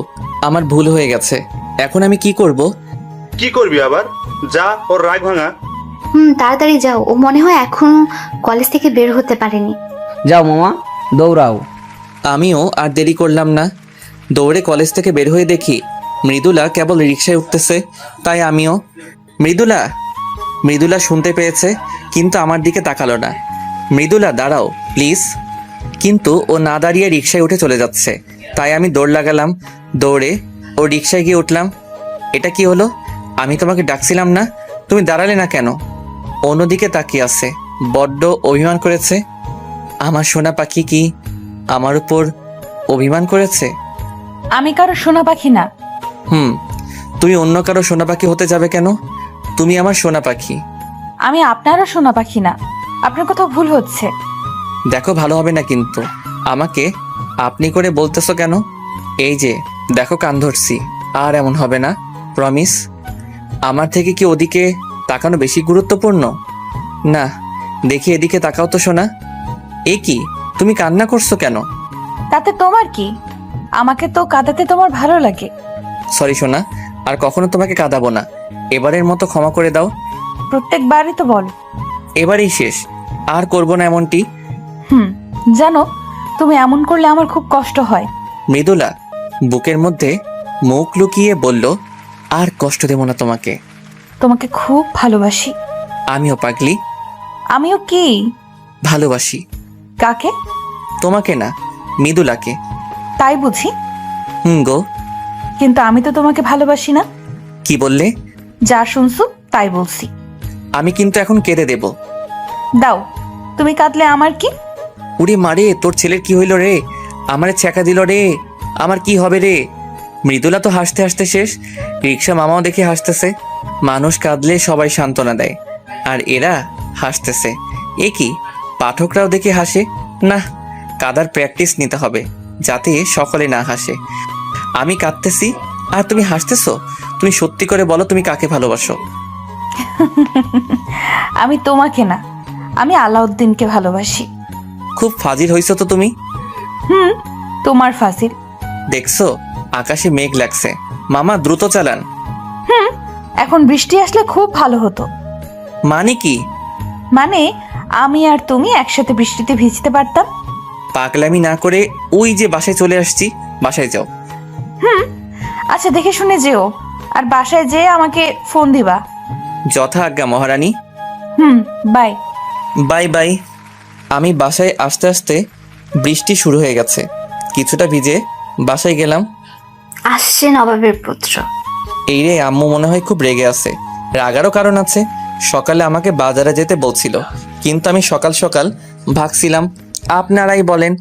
আমার ভুল হয়ে গেছে। এখন আমি কি করব? কি করবি আবার? যা, ওর রাগ ভাঙা। তাড়াতাড়ি যাও, ও মনে হয় এখন কলেজ থেকে বের হতে পারেনি। যাও মামা, দৌড়াও। আমিও আর দেরি করলাম না, দৌড়ে কলেজ থেকে বের হয়ে দেখি মৃদুলা কেবল রিকশায় উঠতেছে। তাই আমিও। মৃদুলা শুনতে পেয়েছে, কিন্তু আমার দিকে তাকালো না। মৃদুলা, দাঁড়াও প্লিজ। কিন্তু ও না দাঁড়িয়ে রিকশায় উঠে চলে যাচ্ছে। তাই আমি দৌড় লাগালাম, দৌড়ে ও রিকশায় গিয়ে উঠলাম। এটা কি হলো? আমি তোমাকে ডাকছিলাম না, তুমি দাঁড়ালে না কেন? অন্যদিকে তাকিয়ে আছে, বড্ড অভিমান করেছে। আমার সোনা পাখি কি আমার উপর অভিমান করেছে? আমি কারো সোনা পাখি না। তুমি অন্য কারো সোনা পাখি হতে যাবে কেন? তুমি আমার সোনা পাখি। আমি আপনারও সোনা পাখি না, আপনার কোথাও ভুল হচ্ছে। দেখো, ভালো হবে না কিন্তু। আমাকে আপনি করে বলতেছো কেন? এই যে দেখো, কান ধরছি। আর এমন হবে না, প্রমিস। আমার থেকে কি ওদিকে তাকানো বেশি গুরুত্বপূর্ণ? না, দেখি এদিকে তাকাও তো সোনা। এ কি, তুমি কান্না করছো কেন? তাতে তোমার কি? আমাকে তো কাঁদাতে তোমার ভালো লাগে। সরি সোনা, আর কখনো তোমাকে কাঁদাবো না। এবারের মতো ক্ষমা করে দাও। প্রত্যেকবারই তো বলো। এবারেই শেষ, আর করবো না এমনটি। জানো, তুমি এমন করলে আমার খুব কষ্ট হয়। মৃদুলা বুকের মধ্যে মুখ লুকিয়ে বলল, আর কষ্ট দেব না তোমাকে। তোমাকে খুব ভালোবাসি। আমিও পাগলি, আমিও কি? ভালোবাসি। কাকে? তোমাকে না, মৃদুলাকে। তাই বুঝি? গো। কিন্তু আমি তো তোমাকে ভালোবাসি না। কি বললে? যা শুনছো তাই বলছি। আমি কিন্তু এখন কেঁদে দেব। দাও, তুমি কাঁদলে আমার কি? উড়ি মারে, তোর ছেলের কি হইল রে? আমারে ছ্যাঁকা দিল রে। আমার কি হবে রে? মৃদুলা তো হাসতে হাসতে শেষ। রিক্সা মামাও দেখে হাসতেছে। মানুষ কাঁদলে সবাই সান্ত্বনা দেয়, আর এরা হাসতেছে। এ কি, পাঠকরাও দেখে হাসে না? কাদার প্র্যাকটিস নিতে হবে যাতে সকলে না হাসে। আমি কাঁদতেছি আর তুমি হাসতেছো। তুমি সত্যি করে বলো, তুমি কাকে ভালোবাসো? আমি তোমাকে না, আমি আলাউদ্দিনকে ভালোবাসি। খুব ফাজিল হইছো তো তুমি। তোমার ফাসিল। দেখছো, আকাশে মেঘ লাগছে। মামা দ্রুত চালান। এখন বৃষ্টি আসলে খুব ভালো হতো। মানে কি? মানে আমি আর তুমি একসাথে বৃষ্টিতে ভিজতে পারতাম। পাগলামি না করে ওই যে বাসায় চলে আসছি, বাসায় যাও। আচ্ছা, দেখে শুনে যেও, আর বাসায় যেয়ে আমাকে ফোন দিবা। যথা আজ্ঞা মহারানী। বাই। Bye bye. আমি বাসায় আসতে আসতে বৃষ্টি শুরু হয়ে গেছে। কিছুটা ভিজে বাসায় গেলাম। আসছে নবাবের পুত্র। এই রে, আম্মু মনে হয় খুব রেগে আছে। রাগারও কারণ আছে। সকালে আমাকে বাজারে যেতে বলছিল, কিন্তু আমি সকাল সকাল ভাগছিলাম। আপনারাই বলেন,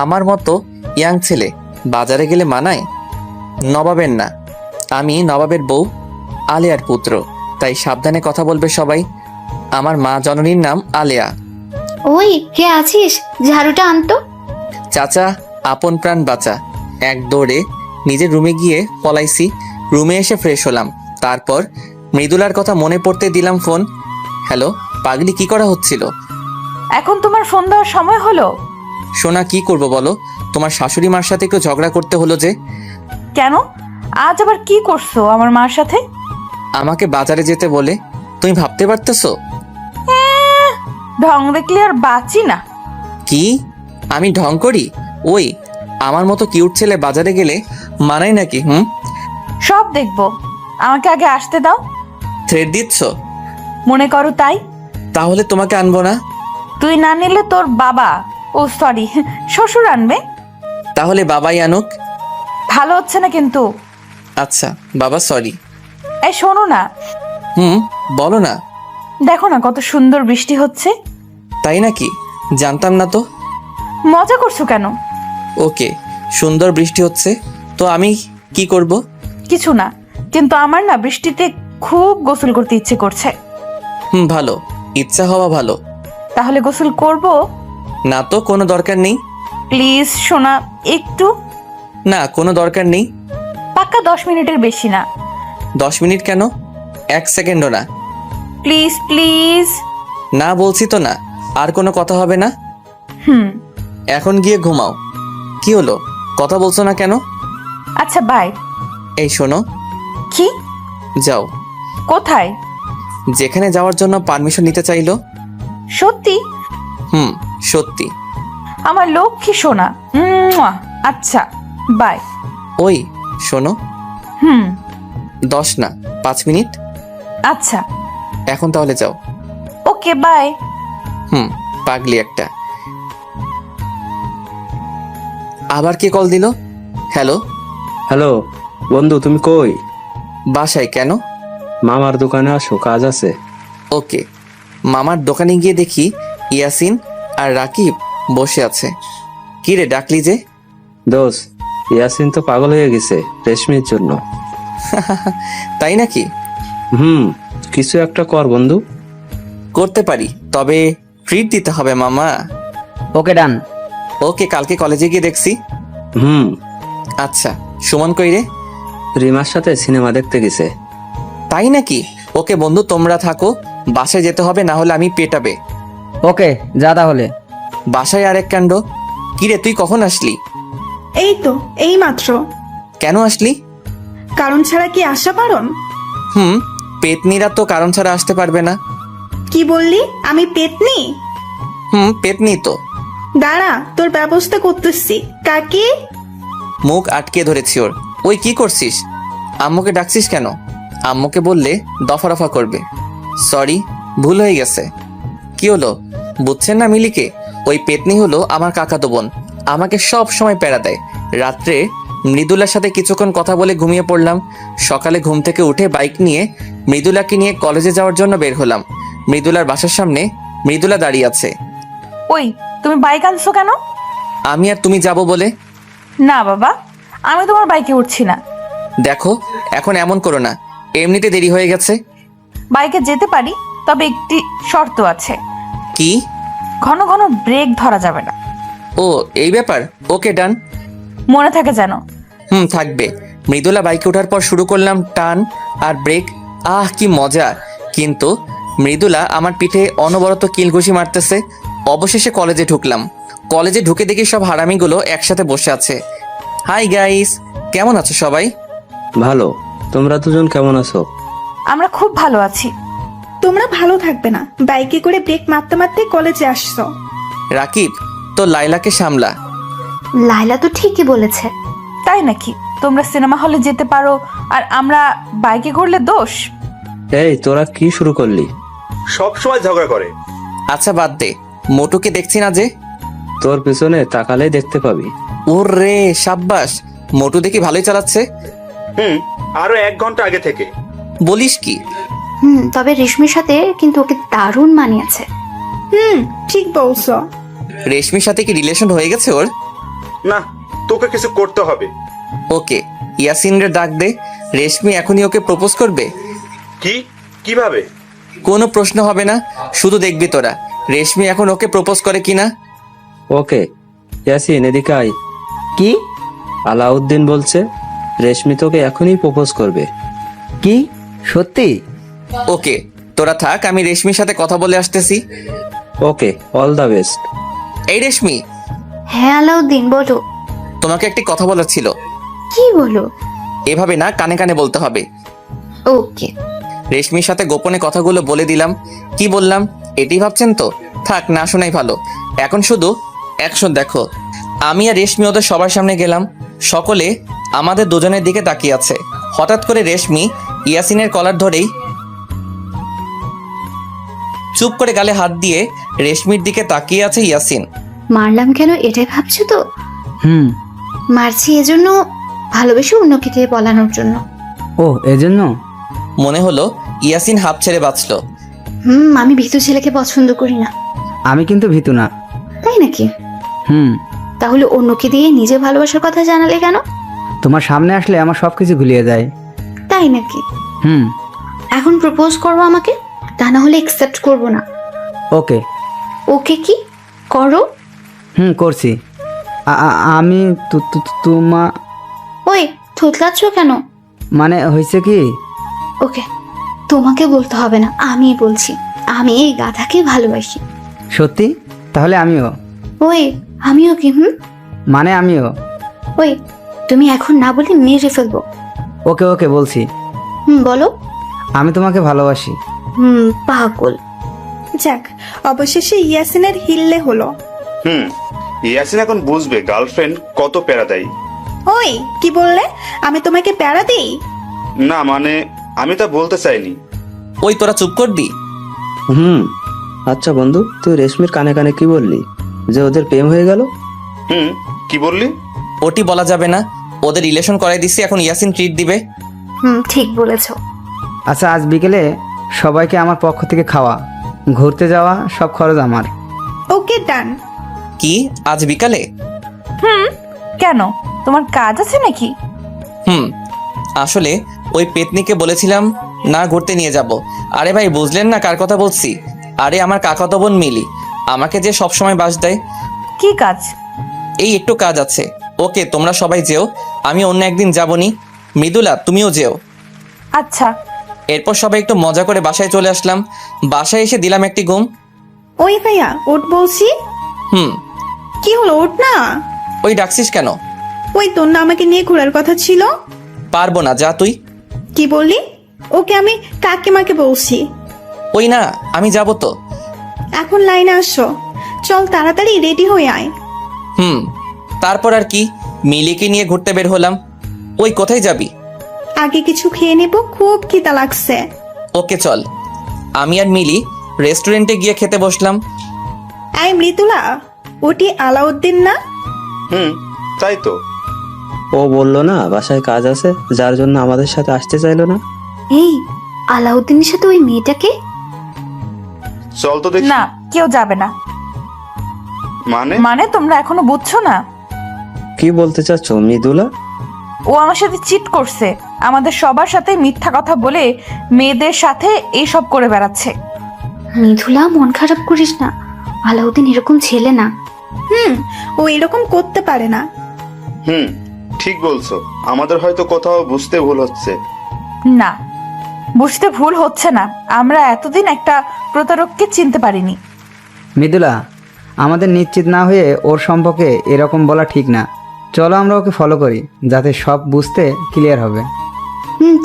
আমার মতো ইয়াং ছেলে বাজারে গেলে মানায়? নবাবের না, আমি নবাবের বউ আলেয়ার পুত্র, তাই সাবধানে কথা বলবে সবাই। আমার মা জননীর নাম আলেয়া। ওই কে আছিস, ঝাড়ুটা আনতো। চাচা, আপন প্রাণ বাঁচা। এক দৌড়ে নিজের রুমে গিয়ে পলাইছি। রুমে এসে ফ্রেশ হলাম। তারপর মৃদুলার কথা মনে পড়তে দিলাম ফোন। হ্যালো পাগলি, কি করা হচ্ছিল? এখন তোমার ফোন দেওয়ার সময় হলো? সোনা, কি করব বলো? তোমার শাশুড়ি মার সাথে একটু ঝগড়া করতে হলো যে। কেন? আজ আবার কি করছো আমার মার সাথে? আমাকে বাজারে যেতে বলে। তুমি ভাবতে পারতেছো? ঢং দেখলে আর বাঁচি না। কি আমি ঢং করি? ওই আমার মতো কিউট ছেলে বাজারে গেলে মানায় নাকি? সব দেখবো, আমাকে আগে আসতে দাও। থ্রেড দিচ্ছ? মনে করো তাই। তাহলে তোমাকে আনবো না। তুই না নিলে তোর বাবা, ও সরি, শ্বশুর আনবে। তাহলে বাবাই আনুক। ভালো হচ্ছে না কিন্তু। আচ্ছা বাবা, সরি। এই শোনো না, বলো না। দেখো না কত সুন্দর বৃষ্টি হচ্ছে। তাই নাকি? জানতাম না তো। মজা করছো কেন? ওকে, সুন্দর বৃষ্টি হচ্ছে তো আমি কি করব? কিছু না, কিন্তু আমার না বৃষ্টিতে খুব গোসল করতে ইচ্ছে করছে। ভালো, ইচ্ছা হওয়া ভালো। তাহলে গোসল করব? না তো, কোনো দরকার নেই। প্লিজ সোনা, একটু। না, কোনো দরকার নেই। পাক্কা 10 মিনিটের বেশি না। 10 মিনিট কেন? 1 সেকেন্ডও না। Please please. না বলছি তো না। আর কোনো কথা হবে না। এখন গিয়ে ঘুমাও। কি হলো, কথা বলছো না কেন? আচ্ছা বাই। এই শোনো। কি? যাও। কোথায়? যেখানে যাওয়ার জন্য পারমিশন নিতে চাইলো। সত্যি? সত্যি। আমার লক্ষ্মী সোনা। আচ্ছা বাই। ওই শোনো। 10 না, 5 মিনিট। আচ্ছা। এখন তাহলে যাও। Okay bye. পাগলি একটা। আবার কে কল দিল? হ্যালো। হ্যালো বন্ধু, তুমি কই? বাসায়। কেন? মামার দোকানে আসো, কাজ আছে। ওকে। মামার দোকানে গিয়ে দেখি ইয়াসিন আর রাকিব বসে আছে। কি রে, ডাকলি যে? দোষ, ইয়াসিন তো পাগল হয়ে গেছে রেশমির জন্য। তাই নাকি? কিছু একটা কর বন্ধু। করতে পারি, তবে ট্রিট দিতে হবে মামা। ওকে ডান। ওকে, কালকে কলেজে গিয়ে দেখছি। আচ্ছা, সুমন কই রে? রিমার সাথে সিনেমা দেখতে গেছে। তাই নাকি? ওকে বন্ধু, তোমরা থাকো, বাসায় যেতে হবে, না হলে আমি পেটাবে। ওকে যা তাহলে। বাসায় আরেক কাণ্ড। কিরে, তুই কখন আসলি? এই তো এই মাত্র। কেন আসলি? কারণ ছাড়া কি আসা পারন? পেতনিরা তো কারণ ছাড়া আসতে পারবে না। কি বললি? আমি পেতনি? পেতনি তো। দাঁড়া, তোর ব্যবস্থা করতেছি। কাকি, মুখ আটকে ধরেছি ওর। ওই কি করছিস? আম্মুকে ডাকছিস কেন? আম্মুকে বললে দফা রফা করবে। সরি, ভুল হয়ে গেছে। কি হলো বুঝছেন না মিলিকে? ওই পেতনি হলো আমার কাকাতো বোন। আমাকে সব সময় প্যারা দেয়। রাত্রে মৃদুলার সাথে কিছুক্ষণ কথা বলে ঘুমিয়ে পড়লাম। সকালে ঘুম থেকে উঠে বাইক নিয়ে মৃদুলাকে নিয়ে কলেজে যাওয়ার জন্য বের হলাম। মৃদুলার বাসার সামনে মৃদুলা দাঁড়িয়ে আছে। ওই তুমি বাইক আনছো কেন? আমি আর তুমি যাব বলে। না বাবা, আমি তোমার বাইকে উঠছি না। দেখো, এখন এমন করো না, এমনিতে দেরি হয়ে গেছে। বাইকে যেতে পারি, তবে একটি শর্ত আছে। কি? ঘন ঘন ব্রেক ধরা যাবে না। ও এই ব্যাপার, ওকে ডান। মনে থাকে যেন। থাকবে। মৃদুলা বাইকে ওঠার পর শুরু করলাম টান আর ব্রেক। কি মজা! কিন্তু মৃদুলা আমার পিঠে অনবরত কিলঘুষি মারতেছে। অবশেষে কলেজে ঢুকলাম। কলেজে ঢুকে দেখি সব হারামিগুলো একসাথে বসে আছে। হাই গাইস, কেমন আছো সবাই? ভালো। তোমরা দুজন কেমন আছো? আমরা খুব ভালো আছি। তোমরা ভালো থাকবে না? বাইকে করে ব্রেক মারতে মারতে কলেজে আসছো। রাকিব, তো লাইলাকে সামলা। লাইলা তো ঠিকই বলেছে। তাই নাকি? তোমরা সিনেমা হলে যেতে পারো আর আমরা বাইকে করলে দোষ? এই তোরা কি শুরু করলি? সব সময় ঝগড়া করে। আচ্ছা বাদ দে, মোটুকে দেখছি না যে। তোর পেছনে তাকালেই দেখতে পাবি। ওর রে, সাব্বাস! মোটু দেখি ভালোই চালাচ্ছে। আরো 1 ঘন্টা আগে থেকে। বলিস কি? তবে রেশমির সাথে কিন্তু ওকে দারুণ মানিয়েছে। ঠিক বলছো। রেশমির সাথে কি রিলেশন হয়ে গেছে ওর? না, তোকে কিছু করতে হবে। ওকে, ইয়াসিনের ডাক দে। রেশমি এখনই ওকে প্রপোজ করবে। কিভাবে? কোনো প্রশ্ন হবে না, শুধু দেখবি তোরা রেশমি এখন ওকে প্রপোজ করে কিনা। ওকে ইয়াসিন, এদিকে আয়। কি? আলাউদ্দিন বলছে রেশমি তোকে এখনই প্রপোজ করবে। কি সত্যি? ওকে, তোরা থাক, আমি রেশমির সাথে কথা বলে আসতেছি। ওকে, অল দ্য বেস্ট। এই রেশমি, হ্যাঁ আলাউদ্দিন, বলো। তোমাকে একটি কথা বলার ছিল। কি বলো? এভাবে না, কানে কানে বলতে হবে। ওকে। রেশমির সাথে গোপনে কথাগুলো বলে দিলাম। কি বললাম এটি ভাবছেন তো? থাক, না শোনাই ভালো। এখন শুধু অ্যাকশন দেখো। আমি আর রেশমি ওদের সবার সামনে গেলাম। সকলে আমাদের দুজনের দিকে তাকিয়ে আছে। হঠাৎ করে রেশমি ইয়াসিনের কলার ধরেই চুপ করে গালে হাত দিয়ে রেশমির দিকে তাকিয়ে আছে ইয়াসিন। মারলাম কেন এটাই ভাবছো তো? হুম। মারছি এজন্য, ভালোবেসে অন্যকে দিয়ে বলানোর জন্য। ও এজন্য? মনে হলো ইয়াসিন হাঁপ ছেড়ে বাঁচলো। আমি ভীতু ছেলেকে পছন্দ করি না। আমি কিন্তু ভীতু না। তাই নাকি? হুম। তাহলে অন্যকে দিয়ে নিজের ভালোবাসার কথা জানালে কেন? তোমার সামনে আসলে আমার সবকিছু গুলিয়ে যায়। তাই নাকি? হুম। এখন প্রপোজ করবো আমাকে, তা না হলে একসেপ্ট করবো না। ওকে। ওকে কি করো? করছি। আমি তোমা ওই থুতলাচ্ছ কেন? মানে হয়েছে কি? ওকে, তোমাকে বলতে হবে না, আমি বলছি। আমি এই গাধাকে ভালোবাসি। সত্যি? তাহলে আমিও। ওই আমিও কি? মানে আমিও। ওই তুমি এখন না বলে মেরে ফেলবো। ওকে ওকে বলছি। বলো। আমি তোমাকে ভালোবাসি। পাগল। যাক, অবশেষে ইয়াসিনের হিললে হলো। ইয়াসিন এখন বুঝবে গার্লফ্রেন্ড কত প্যারা দেয়। ওই কি বললে? আমি তোমাকে প্যারা দিই? না মানে, আমি তা বলতে চাইনি। ওই তোরা চুপ করবি? আচ্ছা বন্ধু, তুই রেশমির কানে কানে কি বললি? যে ওদের প্রেম হয়ে গেল? কি বললি? ওটি বলা যাবে না। ওদের রিলেশন করাই দিছি, এখন ইয়াসিন ট্রিট দিবে। ঠিক বলেছো। আচ্ছা, আজ বিকেলে সবাইকে আমার পক্ষ থেকে খাওয়া, ঘুরতে যাওয়া, সব খরচ আমার। ওকে ডান। কি আজ বিকালে? কেন, তোমার কাজ আছে নাকি? আসলে ওই পেতনিকে বলেছিলাম না ঘুরতে নিয়ে যাব। আরে ভাই, বুঝলেন না কার কথা বলছি? আরে আমার কাকাতো বোন মিলি, আমাকে যে সব সময় বাস দেয়। কি কাজ? এই একটু কাজ আছে। ওকে, তোমরা সবাই যেও, আমি অন্য একদিন যাবনি। মৃদুলা, তুমিও যেও। আচ্ছা। এরপর সবাই একটু মজা করে বাসায় চলে আসলাম। বাসায় এসে দিলাম একটি ঘুম। ওই ভাইয়া ওঠ বলছি। হুম। কি হলো, ওঠ না। ওই ডাকছিস কেন? ওই তোর না আমাকে নিয়ে ঘোরার কথা ছিল? পারবো না, যা তুই। কি বললি? ওকে আমি কাকিমাকে বলছি। ওই না, আমি যাব তো। এখন লাইনে আসো, চল তাড়াতাড়ি রেডি হয়ে আয়। তারপর আর কি, মিলিকে নিয়ে ঘুরতে বের হলাম। ওই কোথায় যাবি? আগে কিছু খেয়ে নেব, খুব খিদা লাগছে। ওকে চল। আমি আর মিলি রেস্টুরেন্টে গিয়ে খেতে বসলাম। আই মৃদুলা, ওটি আলাউদ্দিন না? তাই তো। ও বললো না বাসায় কাজ আছে, যার জন্য আমাদের সাথে আসতে চাইলো না। এই আলাউদ্দিনের সাথে ওই মেয়েটাকে? চল তো দেখি। না, কেউ যাবে না। মানে তোমরা এখনো বুঝছো না? কি বলতে চাচ্ছ মৃদুলা? ও আমার সাথে চিট করছে, আমাদের সবার সাথে মিথ্যা কথা বলে মেয়েদের সাথে এইসব করে বেড়াচ্ছে। মৃদুলা, মন খারাপ করিস না, আলাউদ্দিন এরকম ছেলে না। ও এরকম করতে পারে না। ঠিক বলছো, আমাদের হয়তো কোথাও বুঝতে ভুল হচ্ছে। না, বুঝতে ভুল হচ্ছে না, আমরা এতদিন একটা প্রতারককে চিনতে পারিনি। মৃদুলা, আমাদের নিশ্চিত না হয়ে ওর সম্পর্কে এরকম বলা ঠিক না। চলো আমরা ওকে ফলো করি, যাতে সব বুঝতে ক্লিয়ার হবে।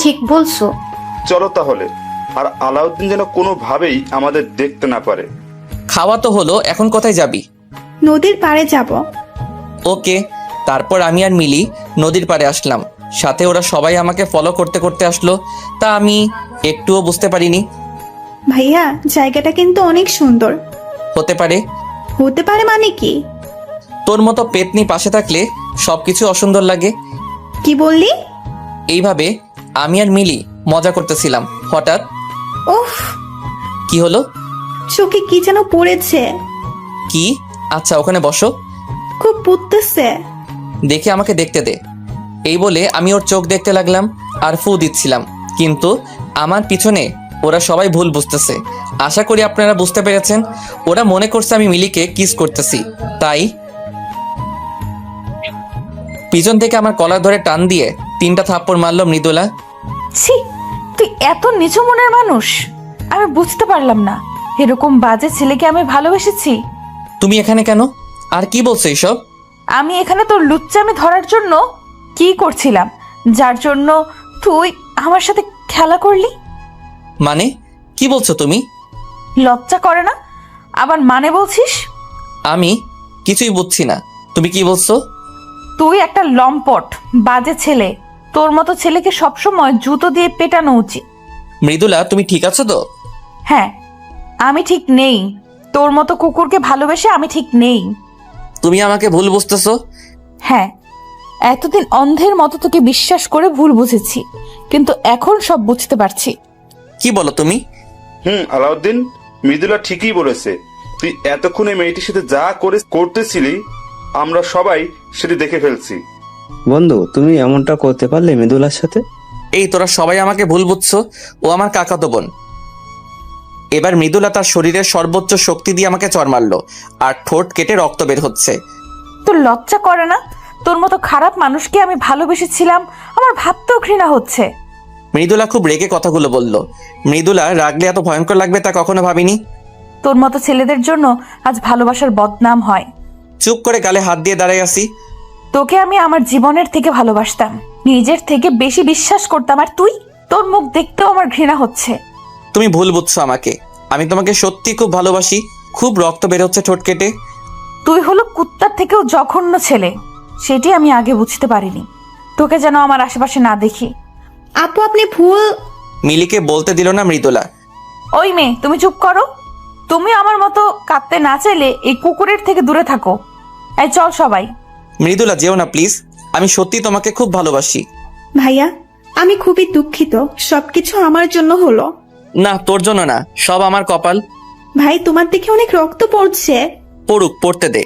ঠিক বলছো। চলো তাহলে। আর আলাউদ্দিন যেন কোনোভাবেই আমাদের দেখতে না পারে। খাওয়া তো হলো, এখন কোথায় যাবি? নদীর পাড়ে যাব। ওকে। তারপর আমি আর মিলি নদীর পাড়ে আসলাম। সাথে ওরা সবাই আমাকে ফলো করতে করতে আসলো, তা আমি একটুও বুঝতে পারিনি। ভাইয়া, জায়গাটা কিন্তু অনেক সুন্দর। হতে পারে। হতে পারে মানে কি? তোর মতো পেতনি পাশে থাকলে সবকিছু অসুন্দর লাগে। কি বললি? এইভাবে আমি আর মিলি মজা করতেছিলাম, হঠাৎ উফ, কি হলো? চোখে কি যেন পড়েছে। কি? আচ্ছা, ওখানে বসো। খুব পুড়তেছে। দেখে আমাকে দেখতে দে। এই বলে আমি ওর চোখ দেখতে লাগলাম আর ফু দিচ্ছিলাম, কিন্তু আমার পিছনে ওরা সবাই ভুল বুঝতেছে। আশা করি আপনারা বুঝতে পেরেছেন। ওরা মনে করছে আমি মিলিকে কিস করতেছি, তাই পিছন থেকে আমার কলার ধরে টান দিয়ে 3টা থাপ্পড় মারলো মৃদুলা। ছি, তুই এত নিচু মনের মানুষ? আমি বুঝতে পারলাম না, এরকম বাজে ছেলেকে আমি ভালোবেসেছি। তুমি এখানে কেন? আর কি বলছো এইসব? আমি এখানে তোর লুচ্চামি ধরার জন্য কি করছিলাম, যার জন্য তুই আমার সাথে খেলা করলি। মানে কি বলছো তুমি? লজ্জা করে না? আবার মানে বলছিস? আমি কিছুই বুঝছি না, তুমি কি বলছো? তুই একটা লম্পট বাজে ছেলে, তোর মতো ছেলেকে সবসময় জুতো দিয়ে পেটানো উচিত। মৃদুলা, তুমি ঠিক আছো তো? হ্যাঁ, আমি ঠিক নেই। তোর মতো কুকুরকে ভালোবেসে আমি ঠিক নেই। তুমি আমাকে ভুল বুঝতেছো। হ্যাঁ, এতদিন অন্ধের মতো তোকে বিশ্বাস করে ভুল বুঝেছি, কিন্তু এখন সব বুঝতে পারছি। কি বলো তুমি? আলাউদ্দিন, মৃদুলা ঠিকই বলেছে। তুই এতক্ষণে মেয়েটির সাথে যা করতেছিলি, আমরা সবাই সেটি দেখে ফেলছি। বন্ধু, তুমি এমনটা করতে পারলে মৃদুলার সাথে? এই তোরা সবাই আমাকে ভুল বুঝছো, ও আমার কাকাতো বোন। এবার মৃদুলা তার শরীরের সর্বোচ্চ শক্তি দিয়ে আমাকে চড় মারলো আর ঠোঁট কেটে রক্ত বের হচ্ছে। তোর লজ্জা করে না? তোর মতো খারাপ মানুষকে আমি ভালোবেসেছিলাম, আমার ভাবতেও ঘৃণা হচ্ছে। মৃদুলা খুব রেগে কথাগুলো বলল। মৃদুলা রাগলে এত ভয়ঙ্কর লাগবে তা কখনো ভাবিনি। তোর মতো ছেলেদের জন্য আজ ভালোবাসার বদনাম হয়। চুপ করে গালে হাত দিয়ে দাঁড়াই আসি। তোকে আমি আমার জীবনের থেকে ভালোবাসতাম, নিজের থেকে বেশি বিশ্বাস করতাম, আর তুই? তোর মুখ দেখতেও আমার ঘৃণা হচ্ছে। তুমি ভুল বুঝছো আমাকে। আমি তোমাকে সত্যি খুব ভালোবাসি। খুব রক্ত বের হচ্ছে ঠোঁট কেটে। তুই হলো কুত্তার থেকেও জঘন্য ছেলে, সেটি আমি আগে বুঝতে পারিনি। তোকে যেন আমার আশেপাশে না দেখি। আপু, আপনি ভুল। মিলিকে বলতে দিল না মৃদুলা। ওই মেয়ে, তুমি চুপ করো। তুমি আমার মতো কাঁদতে না চাইলে এই কুকুরের থেকে দূরে থাকো। এই চল সবাই। মৃদুলা, যেও না প্লিজ, আমি সত্যি তোমাকে খুব ভালোবাসি। ভাইয়া, আমি খুবই দুঃখিত, সবকিছু আমার জন্য হলো। না, তোর জন্য না, সব আমার কপাল। ভাই, তোমার দেখে অনেক রক্ত পড়ছে। পড়ুক, পড়তে দে।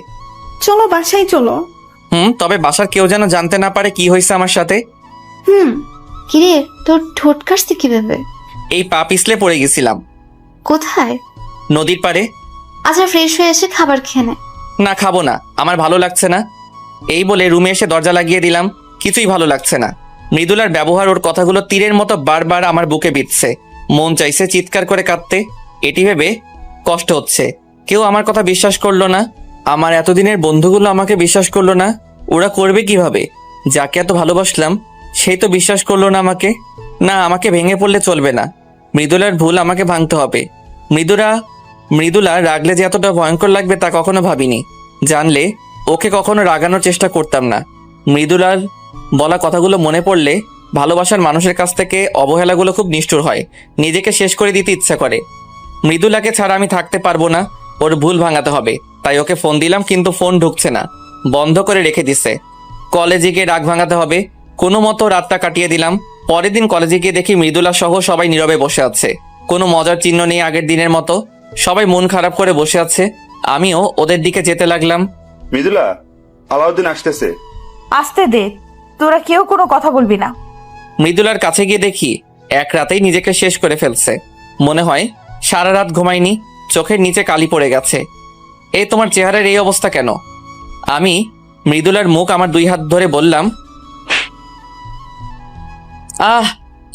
চলো বাসায় চলো। তবে বাসার কেউ যেন জানতে না পারে কি হয়েছে আমার সাথে। কিরে, তোর ঠোঁট কাটছে কিভাবে? এই পা পিছলে পড়ে গেছিলাম। কোথায়? নদীর পাড়ে। আচ্ছা, ফ্রেশ হয়ে এসে খাবার খেয়ে নে। না, খাবো না, আমার ভালো লাগছে না। এই বলে রুমে এসে দরজা লাগিয়ে দিলাম। কিছুই ভালো লাগছে না। মৃদুলার ব্যবহার, ওর কথাগুলো তীরের মতো বারবার আমার বুকে বিঁধছে। মন চাইছে চিৎকার করে কাঁদতে। এটি ভেবে কষ্ট হচ্ছে। কেউ আমার কথা বিশ্বাস করলো না। আমার এতদিনের বন্ধুগুলো আমাকে বিশ্বাস করলো না। ওরা করবে কিভাবে? যাকে এত ভালোবাসলাম সেই তো বিশ্বাস করলো না আমাকে। না, আমাকে ভেঙে পড়লে চলবে না। মৃদুলার ভুল আমাকে ভাঙতে হবে। মৃদুলা রাগলে যে এতটা ভয়ঙ্কর লাগবে তা কখনো ভাবিনি। জানলে ওকে কখনো রাগানোর চেষ্টা করতাম না। মৃদুলার বলা কথাগুলো মনে পড়লে ভালোবাসার মানুষের কাছ থেকে অবহেলাগুলো খুব নিষ্ঠুর হয়। নিজেকে শেষ করে দিতে ইচ্ছা করে। মৃদুলাকে ছাড়া আমি থাকতে পারবো না। ওর ভুল ভাঙাতে হবে। তাই ওকে ফোন দিলাম, কিন্তু ফোন ঢুকছে না, বন্ধ করে রেখে দিছে। কলেজে গিয়ে রাগ ভাঙাতে হবে। কোনো মতো রাতটা কাটিয়ে দিলাম। পরের দিন কলেজে গিয়ে দেখি মৃদুলা সহ সবাই নীরবে বসে আছে। কোনো মজার চিহ্ন নেই আগের দিনের মতো। সবাই মন খারাপ করে বসে আছে। আমিও ওদের দিকে যেতে লাগলাম। মৃদুলা, আলাউদ্দিন আসতেছে। আসতে দে, তোরা কেউ কোনো কথা বলবি না। মৃদুলার কাছে গিয়ে দেখি এক রাতেই নিজেকে শেষ করে ফেলছে। মনে হয় সারা রাত ঘুমায়নি, চোখের নিচে কালি পড়ে গেছে। এই তোমার চেহারার এই অবস্থা কেন? আমি মৃদুলার মুখ আমার 2 হাত ধরে বললাম।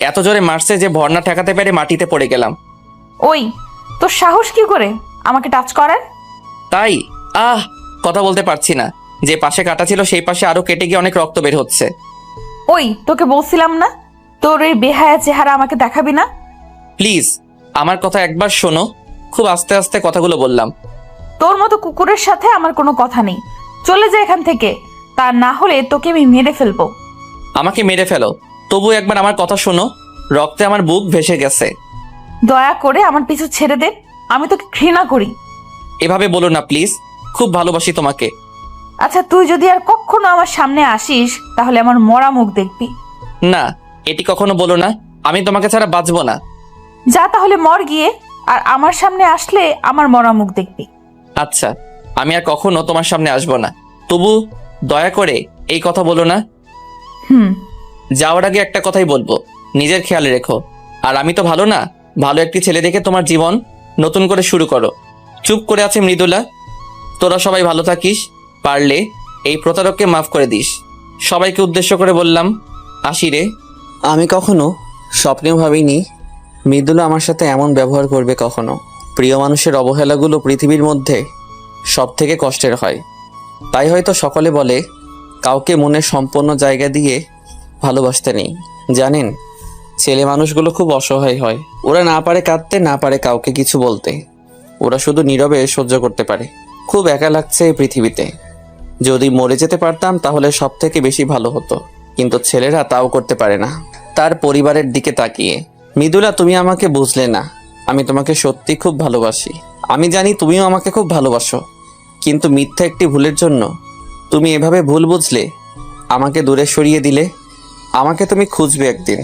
এত জোরে মারছে যে ভর্না ঠেকাতে পেরে মাটিতে পড়ে গেলাম। ওই, তোর সাহস কি করে আমাকে টাচ করার? তাই কথা বলতে পারছি না। যে পাশে কাটা ছিল সেই পাশে আরো কেটে গিয়ে অনেক রক্ত বের হচ্ছে। ওই, তোকে বলছিলাম না তোর এই বেহায়া চেহারা আমাকে দেখাবি না। প্লিজ আমার কথা একবার শোনো। খুব আস্তে আস্তে কথাগুলো বললাম। তোর মতো কুকুরের সাথে আমার কোনো কথা নেই। চলে যা এখান থেকে, তা না হলে তোকে আমি মেরে ফেলবো। আমাকে মেরে ফেলো, তবু একবার আমার কথা শোনো। রক্তে আমার বুক ভেসে গেছে। দয়া করে আমার পিছু ছেড়ে দে, আমি তোকে ঘৃণা করি। এভাবে বলো না প্লিজ, খুব ভালোবাসি তোমাকে। আচ্ছা, তুই যদি আর কখনো আমার সামনে আসিস তাহলে আমার মরা মুখ দেখবি। না, এটি কখনো বলো না। আমি তোমাকে ছাড়া বাঁচবো না। যা তাহলে মর গিয়ে, আর আমার সামনে আসলে আমার মরা মুখ দেখবি। আচ্ছা, আমি আর কখনো তোমার সামনে আসবো না। তবু দয়া করে এই কথা বলো না। হুম। যাওয়ার আগে একটা কথাই বলবো, নিজের খেয়াল রেখো। আর আমি তো ভালো না, ভালো একটি ছেলে দেখে তোমার জীবন নতুন করে শুরু করো। চুপ করে আছে মৃদুলা। তোরা সবাই ভালো থাকিস। পারলে এই প্রতারককে মাফ করে দিস। সবাইকে উদ্দেশ্য করে বললাম। আসি রে। আমি কখনো স্বপ্নেও ভাবিনি মৃদুলা আমার সাথে এমন ব্যবহার করবে কখনো। প্রিয় মানুষের অবহেলাগুলো পৃথিবীর মধ্যে সব থেকে কষ্টের হয়। তাই হয়তো সকলে বলে কাউকে মনের সম্পূর্ণ জায়গা দিয়ে ভালোবাসতে নেই। জানেন, ছেলে মানুষগুলো খুব অসহায় হয়। ওরা না পারে কাঁদতে, না পারে কাউকে কিছু বলতে। ওরা শুধু নীরবে সহ্য করতে পারে। খুব একা লাগছে এই পৃথিবীতে। যদি মরে যেতে পারতাম তাহলে সব থেকে বেশি ভালো হতো, কিন্তু ছেলেরা তাও করতে পারে না। তার পরিবারের দিকে তাকিয়ে, মৃদুলা তুমি আমাকে বুঝলে না। আমি তোমাকে সত্যি খুব ভালোবাসি। আমি জানি তুমিও আমাকে খুব ভালোবাসো, কিন্তু মিথ্যা একটি ভুলের জন্য তুমি এভাবে ভুল বুঝলে, আমাকে দূরে সরিয়ে দিলে। আমাকে তুমি খুঁজবে একদিন,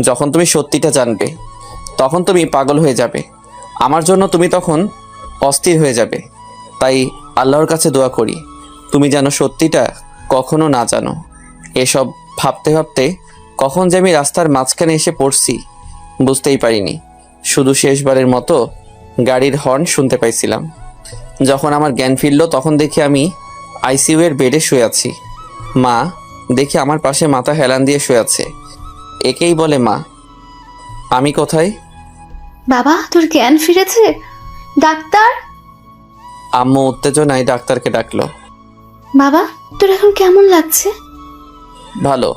যখন তুমি সত্যিটা জানবে তখন তুমি পাগল হয়ে যাবে। আমার জন্য তুমি তখন অস্থির হয়ে যাবে। তাই আল্লাহর কাছে দোয়া করি তুমি যেন সত্যিটা কখনো না জানো। এসব ভাবতে ভাবতে কখন যে আমি রাস্তার মাঝখানে এসে পড়ছি বুঝতেই পারিনি। শুধু শেষবারের মতো গাড়ির হর্ন শুনতে পাইছিলাম। যখন আমার জ্ঞান ফিরল তখন দেখি আমি আইসিইউ এর বেডে শুয়ে আছি। মা দেখি আমার পাশে মাথা হেলান দিয়ে শুয়ে আছে। একেই বলে মা। আমি কোথায়? বাবা, তোর জ্ঞান ফিরেছে? ডাক্তার? আম্মু উত্তেজনায় ডাক্তারকে ডাকলো। বাবা, তোর এখন কেমন লাগছে? ভালো।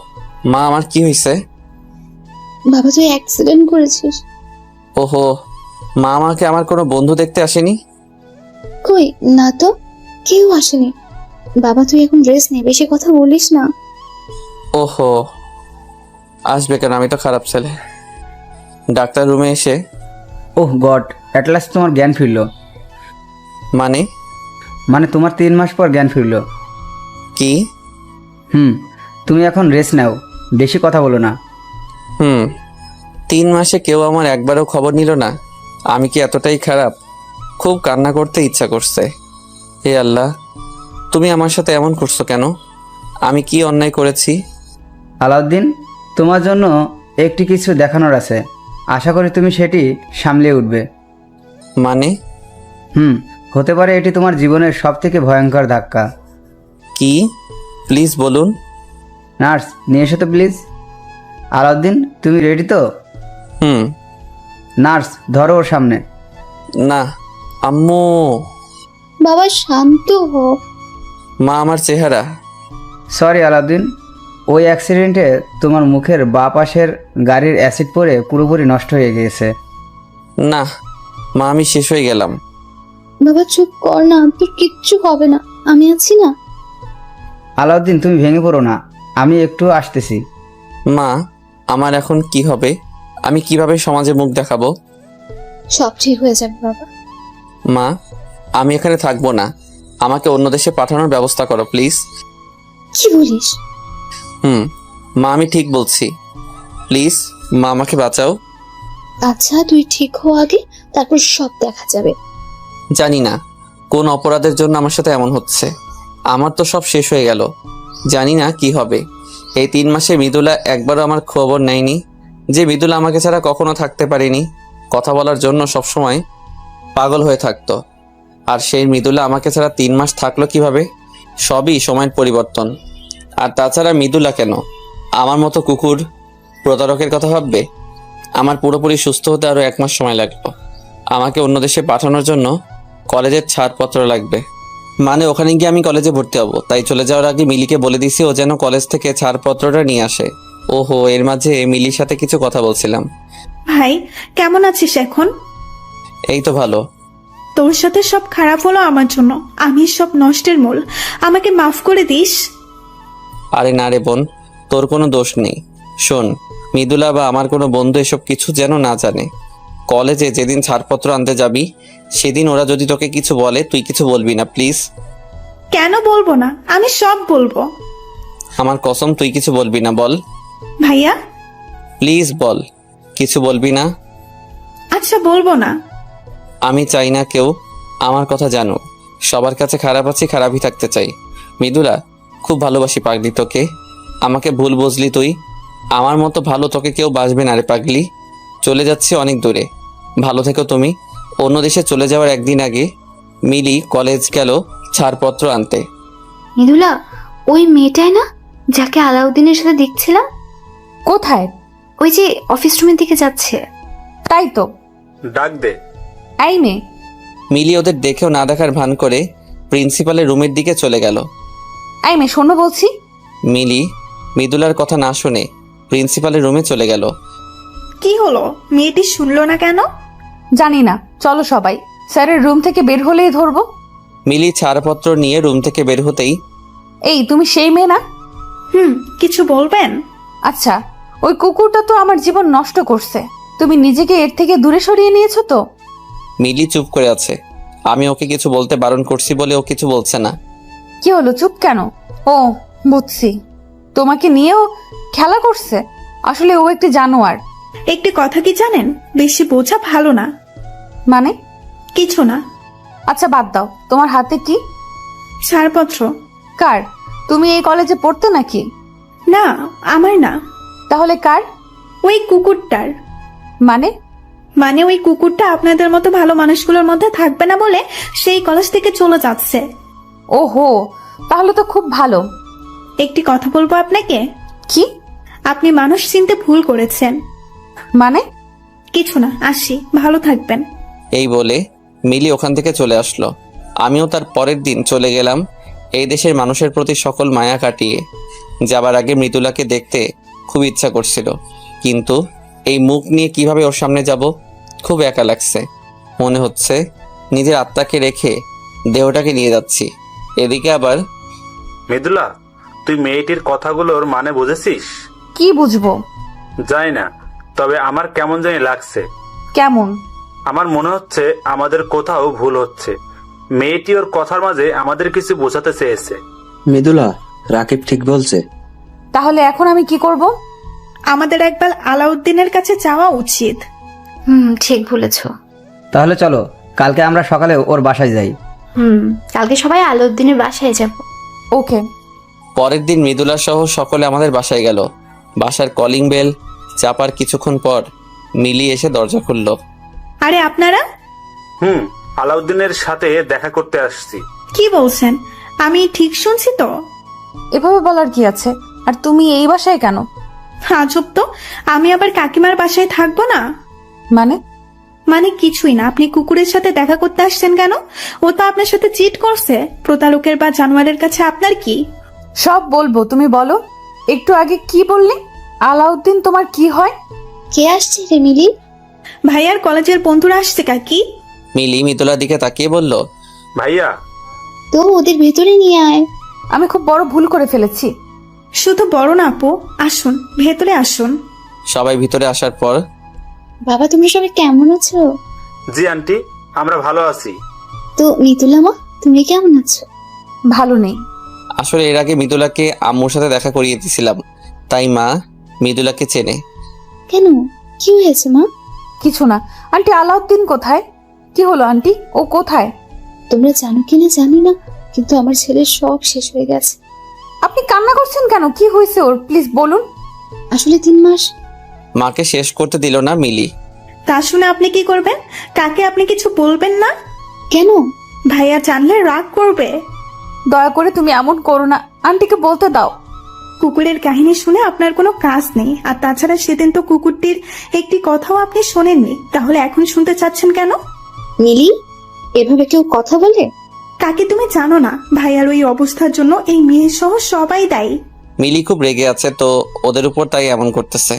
মা, আমার কি হয়েছে? বাবা, তুই অ্যাক্সিডেন্ট করেছিস। ওহো, মা আমাকে আমার কোনো বন্ধু দেখতে আসেনি? কই না তো, কেউ আসেনি। বাবা, তুই এখন রেস্ট নে, বেশি কথা বলিস না। ওহো, আসবে কেন? আমি তো খারাপ ছেলে। ডাক্তার রুমে এসে, ওহ গড, অ্যাট লাস্ট তোমার জ্ঞান ফিরল। মানে তোমার 3 মাস পর জ্ঞান ফিরল। কি? তুমি এখন রেস্ট নাও, বেশি কথা বলো না। 3 মাসে কেউ আমার একবারও খবর নিল না। আমি কি এতটাই খারাপ? খুব কান্না করতে ইচ্ছা করছে। হে আল্লাহ, তুমি আমার সাথে এমন করছো কেন? আমি কি অন্যায় করেছি? আলাউদ্দিন, তোমার জন্য একটি কিছু দেখানোর আছে। আশা করি তুমি সেটি সামলে উঠবে। মানে? হতে পারে এটি তোমার জীবনের সবথেকে ভয়ঙ্কর ধাক্কা। কি? প্লিজ বলুন। নার্স নিয়ে এসো তো প্লিজ। আলাউদ্দিন, তুমি রেডি তো? নার্স ধরো ওর সামনে। না আম্মু। বাবা শান্ত হো। মা, আমার চেহারা। সরি আলাউদ্দিন, ওই অ্যাক্সিডেন্টে তোমার মুখের বাঁ পাশের গাড়ির অ্যাসিড পড়ে পুরোপুরি নষ্ট হয়ে গিয়েছে। না মা, আমি শেষ হয়ে গেলাম। বাবা চুপ কর না, তোর কিচ্ছু হবে না, আমি আছি না। আলাউদ্দিন, তুমি ভেঙে পড়ো না, আমি একটু আসতেছি। মা, আমার এখন কি হবে? আমি কিভাবে সমাজে মুখ দেখাবো? সব ঠিক হয়ে যাবে বাবা। মা, আমি এখানে থাকবো না, আমাকে অন্য দেশে পাঠানোর ব্যবস্থা করো প্লিজ। কি বলিস? মা, আমি ঠিক বলছি, প্লিজ মা, আমাকে বাঁচাও। আচ্ছা তুই ঠিক হো আগে, তারপর সব দেখা যাবে। জানি না কোন অপরাধের জন্য আমার সাথে এমন হচ্ছে। আমার তো সব শেষ হয়ে গেল, জানি না কি হবে। এই 3 মাসে মৃদুলা একবারও আমার খবর নেয়নি, যে মৃদুলা আমাকে ছাড়া কখনো থাকতে পারেনি, কথা বলার জন্য সবসময় পাগল হয়ে থাকতো। আর সেই মৃদুলা আমাকে ছাড়া 3 মাস থাকলো কিভাবে? সবই সময়ের পরিবর্তন। আর তাছাড়া মৃদুলা কেন আমার মতো কুকুর প্রতারকের কথা ভাববে? আমার পুরোপুরি সুস্থ হতে আরও 1 মাস সময় লাগলো। আমাকে অন্য দেশে পাঠানোর জন্য কলেজের ছাড়পত্র লাগবে, মানে ওখানে গিয়ে আমি কলেজে ভর্তি হব। তাই চলে যাওয়ার আগে মিলিকে বলে দিছি ও যেন কলেজ থেকে ছাড়পত্রটা নিয়ে আসে। ওহো, এর মাঝে মিলির সাথে কিছু কথা বলছিলাম। ভাই কেমন আছিস এখন? এই তো ভালো। তোর সাথে সব খারাপ হলো আমার জন্য, আমি সব নষ্টের মূল, আমাকে মাফ করে দিস। আরে না রে বোন, তোর কোনো দোষ নেই। শোন, মৃদুলা বা আমার কোনো বন্ধু এসব কিছু যেন না জানে। কলেজে যেদিন ছাড়পত্র আনতে যাবি সেদিন ওরা যদি তোকে কিছু বলে তুই কিছু বলবি না প্লিজ। কেন বলবো না, আমি সব বলবো। আমার কসম, তুই কিছু বলবি না, বল ভাইয়া। প্লিজ বল, কিছু বলবি না। আচ্ছা বলবো না। আমি চাই না কেউ আমার কথা জানো। সবার কাছে খারাপ আছি, খারাপই থাকতে চাই। মৃদুলা, খুব ভালোবাসি পাগলি তোকে। আমাকে ভুল বুঝলি তুই। আমার মতো ভালো তোকে কেউ বাসবে না রে পাগলি। চলে যাচ্ছি অনেক দূরে, ভালো থেকো তুমি। অন্য দেশে চলে যাওয়ার একদিন আগে মিলি কলেজ গেল ছাড়পত্র আনতে। মৃদুলা, ওই মেয়েটাই না যাকে আলাউদ্দিনের সাথে দেখছিলাম? কোথায়? ওই যে অফিস রুমের দিকে যাচ্ছে। তাই তো। ডাক দে। এই মেয়ে। মিলি ওদের দেখেও না দেখার ভান করে প্রিন্সিপালের রুমের দিকে চলে গেল। এই মেয়ে, শোনো বলছি। মিলি মৃদুলার কথা না শুনে প্রিন্সিপালের রুমে চলে গেল। কি হলো, মেয়েটি শুনলো না কেন? জানি না, চলো সবাই স্যারের রুম থেকে বের হলেই ধরবো। মিলি ছাড়পত্র নিয়ে রুম থেকে বের হতেই, এই তুমি সেই মেয়ে না? কিছু বলবেন? আচ্ছা, ওই কুকুরটা তো আমার জীবন নষ্ট করছে, তুমি নিজেকে এর থেকে দূরে সরিয়ে নিয়েছো তো? মিলি চুপ করে আছে। আমি ওকে কিছু বলতে বারণ করছি বলে ও কিছু বলছে না। কি হলো, চুপ কেন? ও বুঝছি, তোমাকে নিয়েও খেলা করছে। আসলে ও একটি জানোয়ার। একটি কথা কি জানেন, বেশি বোঝা ভালো না। মানে? কিছু না। আচ্ছা বাদ দাও, তোমার হাতে কি? ছাড়পত্র। কার? তুমি এই কলেজে পড়তে নাকি? না, আমার না। তাহলে কার? ওই কুকুরটার। মানে? মানে ওই কুকুরটা আপনাদের মতো ভালো মানুষগুলোর মধ্যে থাকবে না বলে সেই কলেজ থেকে চলে যাচ্ছে। ওহো, তাহলে তো খুব ভালো। একটি কথা বলবো আপনাকে। কি? আপনি মানুষ চিনতে ভুল করেছেন। মানে? কিছু না, আসি, ভালো থাকবেন। এই বলে মিলি ওখান থেকে চলে আসলো। আমিও তার পরের দিন চলে গেলাম এই দেশের মানুষের প্রতি সকল মায়া কাটিয়ে। যাবার আগে মৃদুলাকে দেখতে খুব ইচ্ছা করছিল, কিন্তু এই মুখ নিয়ে কিভাবে ওর সামনে যাব, খুব একা লাগছে। মনে হচ্ছে নিজের আত্মাকে রেখে দেহটাকে নিয়ে যাচ্ছি। এদিকে আবার মৃদুলা, তুই মেয়েটির কথাগুলোর মানে বুঝেছিস? কি বুঝবো? জানি না, তবে আমার কেমন জানি লাগছে। কেমন? আমার মনে হচ্ছে আমাদের কোথাও ভুল হচ্ছে। মেয়েটি ওর কথার মাঝে আমাদের কিছু বোঝাতে চেয়েছে। মৃদুলা, রাকিব ঠিক বলছে। তাহলে এখন আমি কি করব? আমাদের একবার আলাউদ্দিনের কাছে যাওয়া উচিত। ঠিক বলেছ। তাহলে চলো, কালকে আমরা সকালে ওর বাসায় যাই। কালকে সবাই আলাউদ্দিনের বাসায় যাব। ওকে। পরের দিন মৃদুলা সহ সকলে আমাদের বাসায় গেল। বাসার কলিং বেল চাপার কিছুক্ষণ পর মিলি এসে দরজা খুলল। আরে আপনারা? আলাউদ্দিনের সাথে দেখা করতে আসছি। কি বলছেন, আমি ঠিক শুনছি তো? এভাবে বলার কি আছে? আর তুমি এই বাসায় কেন? আজব তো, আমি আবার কাকিমার বাসায় থাকবো না? মানে? মানে কিছুই না। আপনি কুকুরের সাথে দেখা করতে আসছেন কেন? ও তো আপনার সাথে চিট করছে। প্রতারকের বা জানোয়ারের কাছে আপনার কি? সব বলবো, তুমি বলো। একটু আগে কি বললি? আলাউদ্দিন তোমার কি হয়? কে আসছে রে মিলি? ভাইয়ার কলেজের বন্ধুরা আসছে কাকি। মিলি মৃদুলার দিকে তাকিয়ে বলল, ভাইয়া তো ওদের ভেতরে নিয়ে আয়। আমি খুব বড় ভুল করে ফেলেছি। শুধু বড় না আপু, আসুন ভেতরে আসুন। সবাই ভিতরে আসার পর বাবা তোমরা সবাই কেমন আছো? জি আন্টি, আমরা ভালো আছি। তো মিতুলা মা তুমি কেমন আছো? ভালো নেই। আসলে এর আগে মৃদুলাকে আম্মুর সাথে দেখা করিয়ে দিয়েছিলাম, তাই মা মৃদুলাকে চেনে। কেন, কি হয়েছে মা? কিছু না। আন্টি আলাউদ্দিন কোথায়? কি হলো আন্টি, ও কোথায়? তোমরা জানো কিনা জানি না, কিন্তু আমার ছেলের সব শেষ হয়ে গেছে। আপনি কান্না করছেন কেন? কি হয়েছে ওর, প্লিজ বলুন। আসলে 3 মাস। মাকে শেষ করতে দিল না মিলি। তা শুনে আপনি কি করবেন? কাকে আপনি কিছু বলবেন না? কেন? ভাইয়া জানলে রাগ করবে। দয়া করে তুমি এমন করো না, আন্টিকে বলতে দাও। কুকুরের কাহিনী শুনে আপনার কোনো কাজ নেই, আর তাছাড়া সেদিন তো কুকুরটির একটি কথাও আপনি শোনেননি, তাহলে এখন শুনতে চাচ্ছেন কেন? মিলি, এভাবে কেউ কথা বলে? কাকে তুমি জানো না, ভাইয়ার ওই অবস্থার জন্য এই মেয়ে সহ সবাই দায়ী। মিলি খুব রেগে আছে তো ওদের উপর, তাই এমন করতেছে।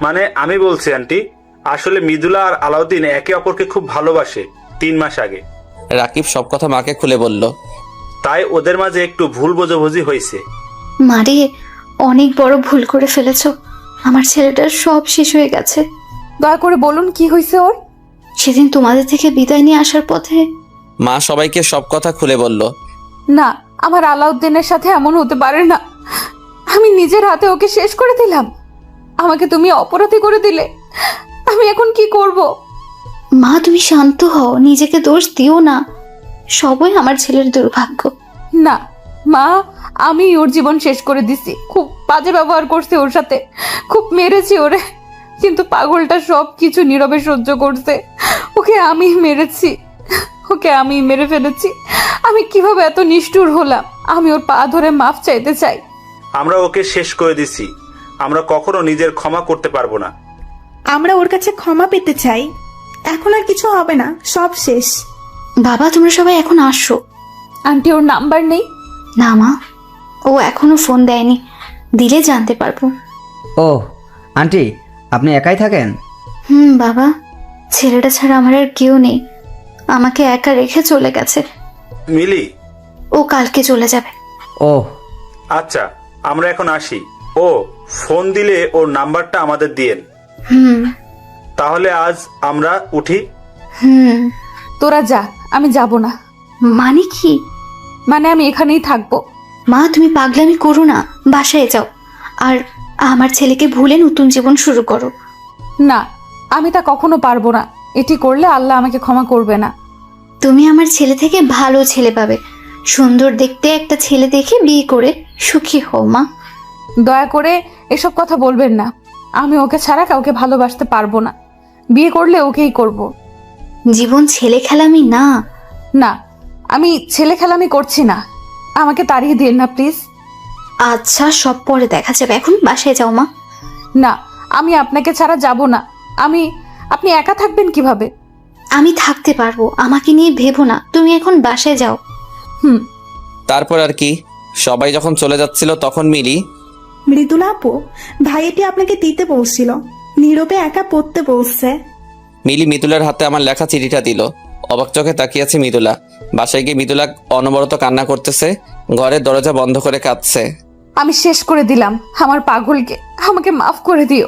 মানে আমি বলছি আন্টি, আসলে মৃদুলা আর আলাউদ্দিন একে অপরকে খুব ভালোবাসে 3 মাস আগে। রাকিব সব কথা মাকে খুলে বলল। তাই ওদের মাঝে একটু ভুল বোঝাবুঝি হয়েছে। মারে, অনেক বড় ভুল করে ফেলেছো। আমার ছেলেটার সব শেষ হয়ে গেছে। দয়া করে বলুন কি হয়েছে ওর। সেদিন তোমাদের থেকে বিদায় নিয়ে আসার পথে মা সবাইকে সব কথা খুলে বলল। না, আমার আলাউদ্দিনের সাথে এমন হতে পারে না। আমি নিজের হাতে ওকে শেষ করে দিলাম। আমাকে তুমি অপরাধী করে দিলে। আমি এখন কি করব? মা তুমি শান্ত হও, নিজেকে দোষ দিও না। সবই আমার ছেলের দুর্ভাগ্য। না মা, আমি ওর জীবন শেষ করে দিছি। খুব বাজে ব্যবহার করছে ওর সাথে, খুব মেরেছি ওরে, কিন্তু পাগলটা সব কিছু নীরবে সহ্য করছে। ওকে আমি মেরেছি, ওকে আমি মেরে ফেলেছি। আমি কিভাবে এত নিষ্ঠুর হলাম? আমি ওর পা ধরে মাফ চাইতে চাই। আমরা ওকে শেষ করে দিছি, আমরা কখনো নিজের ক্ষমা করতে পারবো না। আমরা ওর কাছে ক্ষমা পেতে চাই। এখন আর কিছু হবে না, সব শেষ। বাবা তোমরা সবাই এখন আসো। আন্টি ওর নাম্বার নেই? না মা, ও এখনো ফোন দেয়নি, দিলে জানতে পারবো। ও আন্টি, আপনি একাই থাকেন? বাবা, ছেলেটা ছাড়া আমার আর কেউ নেই। আমাকে একা রেখে চলে গেছে। মিলি, ও কালকে চলে যাবে। ও আচ্ছা আমরা এখন আসি। ও ফোন দিলে ওর নাম্বারটা আমাদের দিয়েন। তাহলে আজ আমরা উঠি। তোরা যা, আমি যাব না। মানে কি? মানে আমি এখানেই থাকবো। মা তুমি পাগলামি করো না, বাসায় যাও আর আমার ছেলেকে ভুলে নতুন জীবন শুরু করো। না, আমি তা কখনো পারবো না। এটি করলে আল্লাহ আমাকে ক্ষমা করবে না। তুমি আমার ছেলে থেকে ভালো ছেলে পাবে। সুন্দর দেখতে একটা ছেলে দেখে বিয়ে করে সুখী হও মা। দয়া করে এসব কথা বলবেন না। আমি ওকে ছাড়া কাউকে ভালোবাসতে পারবো না। বিয়ে করলে ওকেই করব। জীবন ছেলে খেলামি না। না, আমি ছেলে খেলামি করছি না। আমাকে তাড়িয়ে দিন না প্লিজ। আচ্ছা সব পরে দেখা যাবে, এখন বাসায় যাও মা। না, আমি আপনাকে ছাড়া যাব না। আপনি একা থাকবেন কিভাবে? আমি থাকতে পারবো, আমাকে নিয়ে ভেবো না, তুমি এখন বাসায় যাও। তারপর আর কি, সবাই যখন চলে যাচ্ছিল তখন মিলি, মৃদুলা আপু, ভাইয়াটি আপনাকে দিতে বলছিল, নীরবে একা পড়তে বলছে। মিলি মৃদুলার হাতে আমার লেখা চিঠিটা দিল। অবাক চোখে তাকিয়ে আছে মৃদুলা। বাসায় গিয়ে মৃদুলা অনবরত কান্না করতেছে, ঘরের দরজা বন্ধ করে কাঁদছে। আমি শেষ করে দিলাম আমার পাগলকে। আমাকে মাফ করে দিও।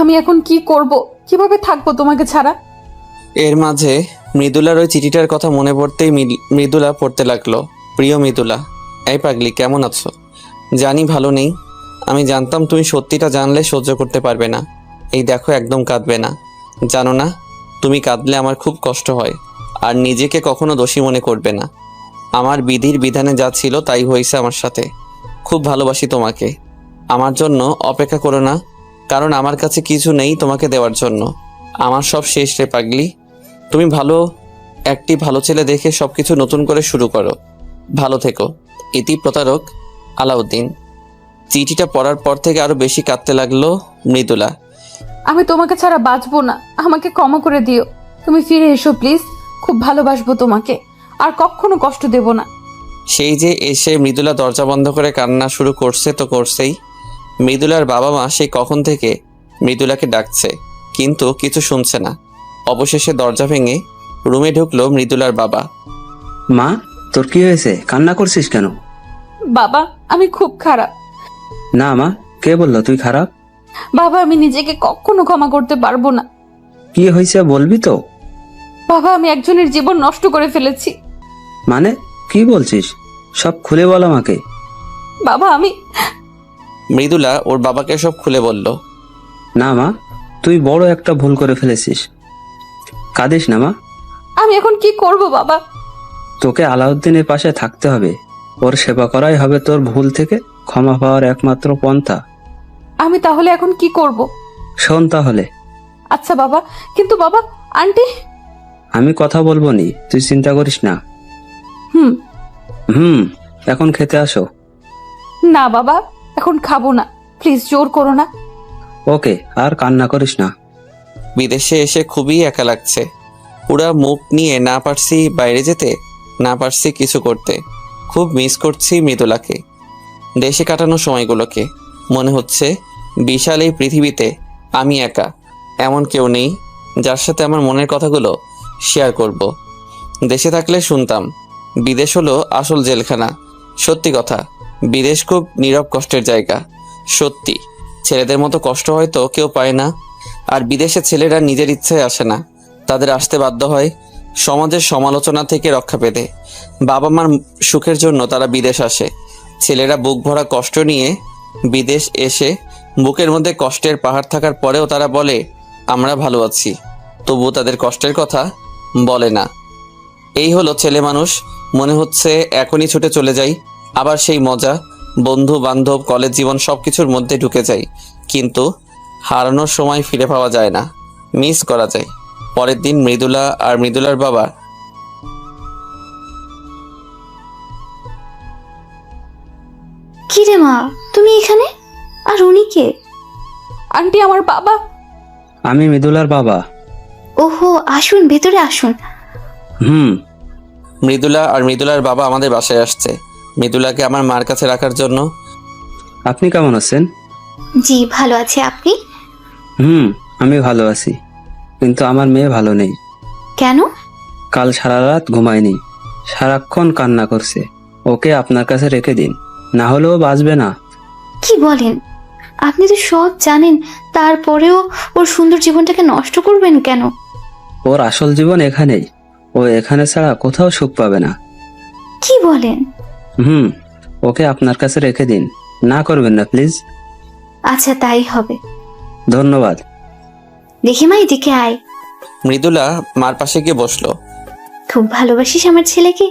আমি এখন কি করব? কিভাবে থাকবো তোমাকে ছাড়া? এর মাঝে মৃদুলার ওই চিঠিটার কথা মনে পড়তেই মৃদুলা পড়তে লাগলো। প্রিয় মৃদুলা, এই পাগলি কেমন আছো? জানি ভালো নেই। আমি জানতাম তুমি সত্যিটা জানলে সহ্য করতে পারবে না। এই দেখো একদম কাঁদবে না। জানো না, তুমি কাঁদলে আমার খুব কষ্ট হয়। আর নিজেকে কখনো দোষী মনে করবে না। আমার বিধির বিধানে যা ছিল তাই হয়েছে আমার সাথে। খুব ভালোবাসি তোমাকে। আমার জন্য অপেক্ষা করো না, কারণ আমার কাছে কিছু নেই তোমাকে দেওয়ার জন্য। আমার সব শেষ রে পাগলি। তুমি ভালো ছেলে দেখে সবকিছু নতুন করে শুরু করো। ভালো থেকো। ইতি প্রতারক আলাউদ্দিন। চিঠিটা পড়ার পর থেকে আরো বেশি কাঁদতে লাগলো মৃদুলা। আমি তোমাকে ছাড়া বাঁচবো না। আমাকে ক্ষমা করে দিও। তুমি ফিরে এসো প্লিজ। খুব ভালোবাসবো তোমাকে, আর কখনো কষ্ট দেব না। সেই যে এসে মৃদুলা দরজা বন্ধ করে কান্না শুরু করছে তো করছেই। মৃদুলার বাবা মা সেই কখন থেকে মৃদুলাকে ডাকছে, কিন্তু কিছু শুনছে না। অবশেষে দরজা ভেঙে রুমে ঢুকলো মৃদুলার বাবা। মা, তোর কি হয়েছে? কান্না করছিস কেন? বাবা আমি খুব খারাপ। না মা, কে বললো তুই খারাপ? বাবা আমি নিজেকে কখনো ক্ষমা করতে পারবো না। কি হয়েছে বলবি তো? বাবা আমি একজনের জীবন নষ্ট করে ফেলেছি। মানে কি বলছিস? সব খুলে বল আমাকে। বাবা আমি মৃদুলা ওর বাবাকে সব খুলে বলল। না মা, তুই বড় একটা ভুল করে ফেলেছিস। কাঁদিস না মা। আমি এখন কি করব বাবা? তোকে আলাউদ্দিনের পাশে থাকতে হবে। ওর সেবা করাই হবে তোর ভুল থেকে ক্ষমা পাওয়ার একমাত্র পন্থা। আমি তাহলে এখন কি করব? শোন তাহলে। আচ্ছা বাবা, কিন্তু বাবা আন্টি। আমি কথা বলবো নি, তুই চিন্তা করিস না। হুম। এখন খেতে আসো। না বাবা এখন খাবো না, প্লিজ জোর করো না। ওকে, আর কান্না করিস না। বিদেশে এসে খুবই একা লাগছে। পুরা মুখ নিয়ে না পারছি বাইরে যেতে, না পারছি কিছু করতে। খুব মিস করছি মৃদুলাকে, দেশে কাটানো সময়গুলোকে। মনে হচ্ছে বিশাল এই পৃথিবীতে আমি একা, এমন কেউ নেই যার সাথে আমার মনের কথাগুলো শেয়ার করব। দেশে থাকলে শুনতাম বিদেশ হলো আসল জেলখানা। সত্যি কথা, বিদেশ খুব নীরব কষ্টের জায়গা। সত্যি, ছেলেদের মতো কষ্ট হয়তো কেউ পায় না। আর বিদেশে ছেলেরা নিজের ইচ্ছায় আসে না, তাদের আসতে বাধ্য হয় সমাজের সমালোচনা থেকে রক্ষা পেতে। বাবা মার সুখের জন্য তারা বিদেশ আসে। ছেলেরা বুক ভরা কষ্ট নিয়ে বিদেশ এসে বুকের মধ্যে কষ্টের পাহাড় থাকার পরেও তারা বলে আমরা ভালো আছি, তবুও তাদের কষ্টের কথা বলে না। এই হলো ছেলে মানুষ। মনে হচ্ছে এখনই ছুটে চলে যাই, আবার সেই মজা, বন্ধু বান্ধব, কলেজ জীবন সবকিছুর মধ্যে ঢুকে যাই। কিন্তু হারানোর সময় ফিরে পাওয়া যায় না, মিস করা যায়। পরের দিন মৃদুলা আর মৃদুলার বাবা কি রে মা, তুমি এখানে? আর উনি কে? আন্টি আমার বাবা। আমি মৃদুলার বাবা। ওহো, আসুন ভেতরে আসুন। মৃদুলা আর মৃদুলার বাবা আমাদের বাসায় আসছে মৃদুলাকে আমার মার কাছে রাখার জন্য। আপনি কেমন আছেন? জি ভালো আছে, আপনি? আমি ভালো আছি, কিন্তু আমার মেয়ে ভালো নেই। কেন? কাল সারা রাত ঘুমায়নি, সারাক্ষণ কান্না করছে। ওকে আপনার কাছে রেখে দিন, না হলেও বাঁচবে না। কি বলেন? আপনি তো সব জানেন, তারপরেও ওর সুন্দর জীবনটাকে নষ্ট করবেন কেন? ওর আসল জীবন এখানেই, ও এখানে ছাড়া কোথাও সুখ পাবে না। কি বলেন? ওকে আপনার কাছে রেখে দিন, না করবেন না প্লিজ। আচ্ছা তাই হবে। ধন্যবাদ। দেখি মা, এদিকে আয়। মৃদুলা মার পাশে গিয়ে বসলো। খুব ভালোবাসিস আমার ছেলেকে?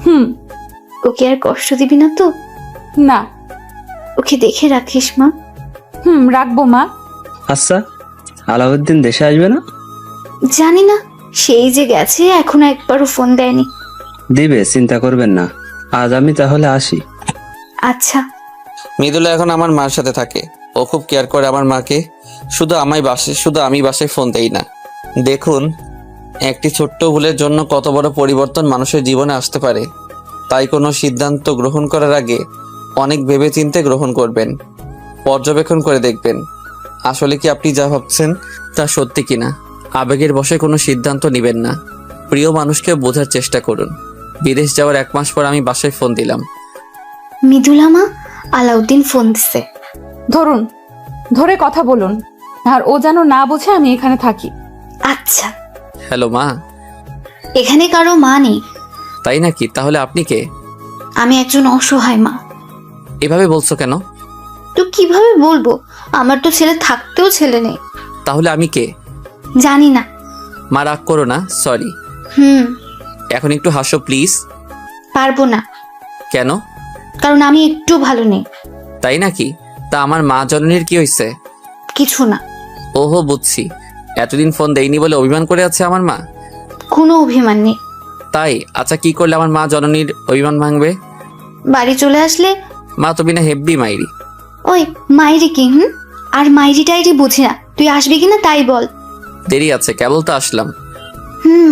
হুম। ওকে আর কষ্ট দিবি না তো? না। ওকে দেখে রাখিস মা। রাখবো মা। আচ্ছা, আলাউদ্দিন দেশে আসবে না? জানি না, সেই যে গেছে, এখনো একবারও ফোন দেয়নি। দিবে, চিন্তা করবেন না। আজ আমি তাহলে আসি। আচ্ছা। মৃদুলা এখন আমার মার সাথে থাকে। ও খুব কেয়ার করে আমার মাকে। শুধু আমি বাসায় ফোন দেই না। দেখুন, একটি ছোট্ট ভুলের জন্য কত বড় পরিবর্তন মানুষের জীবনে আসতে পারে। তাই কোনো সিদ্ধান্ত গ্রহণ করার আগে অনেক ভেবেচিন্তে গ্রহণ করবেন, পর্যবেক্ষণ করে দেখবেন আসলে কি আপনি যা ভাবছেন তা সত্যি কিনা। আবেগের বশে কোনো সিদ্ধান্ত নেবেন না। প্রিয় মানুষকে বোঝার চেষ্টা করুন। বিদেশ যাওয়ার 1 মাস পর আমি বাসায় ফোন দিলাম। মৃদুলা মা, আলাউদ্দিন ফোন দিছে। ধরুন, ধরে কথা বলুন, আর ও যেন না বোঝে আমি এখানে থাকি। আচ্ছা। হ্যালো মা। এখানে কারো মা নেই। তাই নাকি? তাহলে আপনি কে? আমি একজন অসহায় মা। এভাবে বলছো কেন? তো কিভাবে বলবো? আমার তো ছেলে থাকতেও ছেলে নেই। তাহলে আমি কে? জানি না। মা রাগ করো না, সরি। এখন একটু হাসো প্লিজ। পারবো না। কেন? কারণ আমি একটু ভালো নেই। তাই নাকি? তা আমার মা জননীর কি হয়েছে? কিছু না। ওহো, বুঝছি। এতদিন ফোন দেয়নি বলে অভিমান করে আছে আমার মা। কোনো অভিমান নেই। তাই? আচ্ছা, কি করলে আমার মা জননীর অভিমান ভাঙবে? বাড়ি চলে আসলে। মা তো বিনা হেব্বি মাইরি। ওই মাইরি কি? আর মাইরি টাইরি বুঝি না। তুই আসবি কিনা তাই বল। দেরি আছে, কেবল তো আসলাম।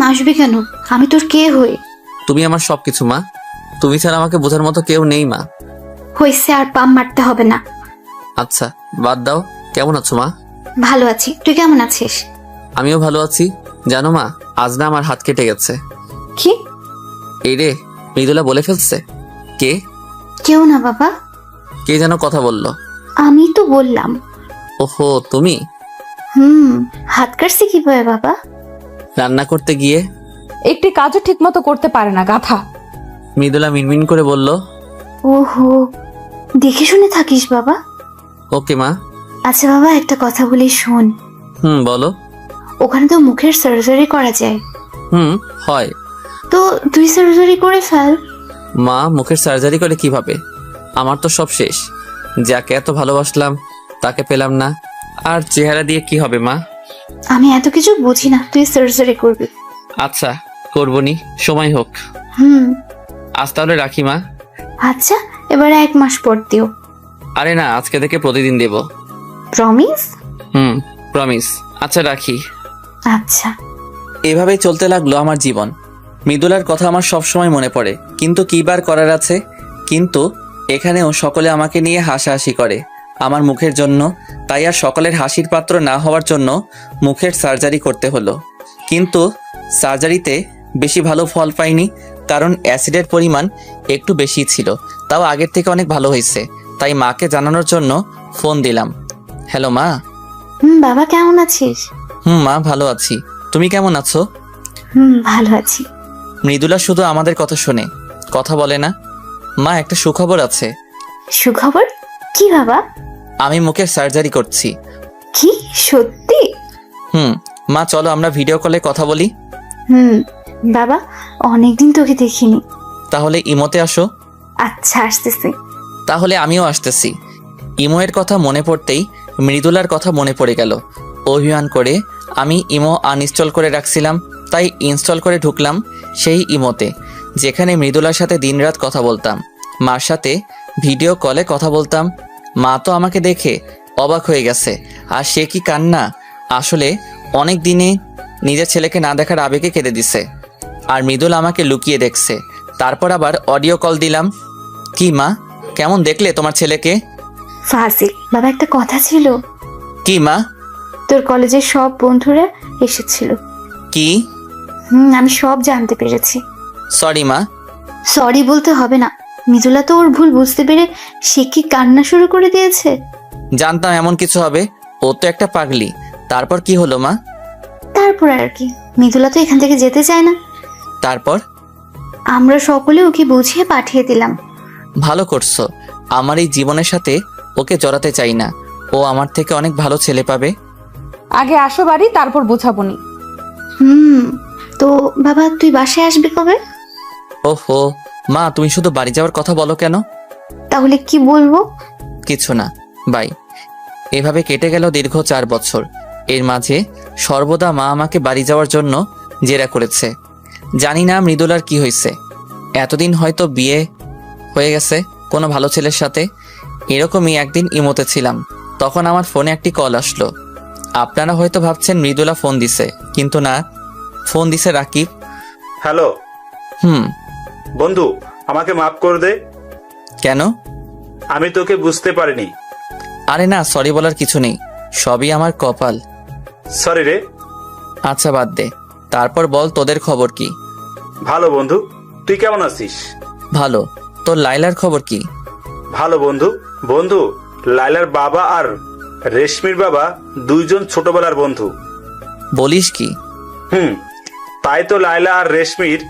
আসবি কেন? আমি তোর কে হই? তুমি আমার সবকিছু মা। তুমি ছাড়া আমাকে বোঝার মতো কেউ নেই মা। হয়েছে, আর পাম মারতে হবে না। আচ্ছা বাদ দাও। কেমন আছো মা? ভালো আছি, তুই কেমন আছিস? আমিও ভালো আছি। জানো মা, আজ না আমার হাত কেটে গেছে। কি? এই রে, মৃদুলা বলে ফেলছে। কে? কেউ না বাবা, কে যেন কথা বলল। আমি তো বললাম। ওহো, তুমি? হাত কাটছি কিভাবে বাবা? রান্না করতে গিয়ে। একটি কাজও ঠিক মতো করতে পারে না গাধা। মৃদুলা মিনমিন করে বলল। ওহো, দেখে শুনে থাকিস বাবা। ওকে মা। আচ্ছা বাবা, একটা কথা বলি শোন। বলো। ওখানে তো মুখের সার্জারি করা যায়। হয়। তো তুই সার্জারি করে ফেল। মা, মুখের সার্জারি করে কিভাবে? আমার তো সব শেষ। যাকে এত ভালোবাসলাম তাকে পেলাম না, আর চেহারা দিয়ে কি হবে মা? আমি এত কিছু বুঝি না, তুই সার্জারি করবি। আচ্ছা করবনি, সময় হোক। আজ তাহলে রাখি মা। আচ্ছা, এবার 1 মাস পর দিও। আরে না, আজকে থেকে প্রতিদিন দেব। প্রমিস? প্রমিস। আচ্ছা রাখি। আচ্ছা। এভাবেই চলতে লাগলো আমার জীবন। মৃদুলার কথা আমার সবসময় মনে পড়ে, কিন্তু কি বার করার আছে। কিন্তু এখানেও সকলে আমাকে নিয়ে হাসাহাসি করে আমার মুখের জন্য। তাই আর সকলের হাসির পাত্র না হওয়ার জন্য মুখের সার্জারি করতে হলো। কিন্তু সার্জারিতে বেশি ভালো ফল পাইনি, কারণ অ্যাসিডের পরিমাণ একটু বেশি ছিল। তাও আগের থেকে অনেক ভালো হয়েছে, তাই মাকে জানানোর জন্য ফোন দিলাম। হ্যালো মা। বাবা কেমন আছিস? মা ভালো আছি। তুমি কেমন আছো? ভালো আছি। মৃদুলা শুধু আমাদের কথা শোনে, কথা বলে না। মা, একটা সুখবর আছে। সুখবর? কি বাবা? আমি মুখের সার্জারি করছি। কি, সত্যি? মা চলো আমরা ভিডিও কলে কথা বলি। বাবা, অনেকদিন তোকে দেখিনি। তাহলে ইমোতে আসো। আচ্ছা, আসতেছি। তাহলে আমিও আসতেছি। ইমো এর কথা মনে পড়তেই মৃদুলার কথা মনে পড়ে গেল। অভিমান করে আমি ইমো আনইনস্টল করে রাখছিলাম, তাই ইনস্টল করে ঢুকলাম সেই ইমোতে, যেখানে মৃদুলার সাথে দিনরাত কথা বলতাম, মার সাথে ভিডিও কলে কথা বলতাম। মা তো আমাকে দেখে অবাক হয়ে গেছে। আর সে কি কান্না! আসলে অনেক দিনে নিজের ছেলেকে না দেখার আবেগে কেঁদে দিছে। আর মৃদুল আমাকে লুকিয়ে দেখছে। তারপর আবার অডিও কল দিলাম। কি মা, কেমন দেখলে তোমার ছেলেকে? ফাজিল বাবা, একটা কথা ছিল। কি মা? তোর কলেজের সব বন্ধুরা এসেছিল। কি? আমি সব জানতে পেরেছি। সরি মা। সরি বলতে হবে না, মৃদুলা তো ওর ভুল বুঝতে পেরে সে কি কান্না শুরু করে দিয়েছে। জানতাম এমন কিছু হবে, ও তো একটা পাগলি। তারপর কি হলো মা? তারপর আর কি, মৃদুলা তো এখান থেকে যেতে চায় না। তারপর? আমরা সকলে ওকে বুঝিয়ে পাঠিয়ে দিলাম। ভালো করছো। আমার এই জীবনের সাথে ওকে জড়াতে চাই না। ও আমার থেকে অনেক ভালো ছেলে পাবে। আগে আসো বাড়ি, তারপর বোঝাবনি। তো বাবা, তুই বাসায় আসবি কবে? ওহো মা, তুমি শুধু বাড়ি যাওয়ার কথা বলো কেন? তাহলে কি বলবো? কিছু না, বাই। এভাবে কেটে গেল দীর্ঘ 4 বছর। এর মাঝে সর্বদা মা আমাকে বাড়ি যাওয়ার জন্য জেরা করেছে। জানি না মৃদুলার কি হয়েছে। এতদিন হয়তো বিয়ে হয়ে গেছে কোনো ভালো ছেলের সাথে। এরকমই একদিন ইমোতে ছিলাম, তখন আমার ফোনে একটি কল আসলো। আপনারা হয়তো ভাবছেন মৃদুলা ফোন দিছে, কিন্তু না, ফোন দিছে রাকিব। হ্যালো হুম। বন্ধু, আমাকে মাফ করে দে। কেন? আমি তোকে বুঝতে পারিনি। আরে না, সরি বলার কিছু নেই, সবই আমার কপাল। সরি রে। আচ্ছা বাদ দে, তারপর বল তোদের খবর কি? ভালো বন্ধু, তুই কেমন আছিস? ভালো। তোর লাইলার খবর কি? ভালো বন্ধু। বন্ধু, লাইলার বাবা আর রেশমির বাবা দুইজন ছোটবেলার বন্ধু। বলিস কি? তাই তো লাইলা আর রেশমির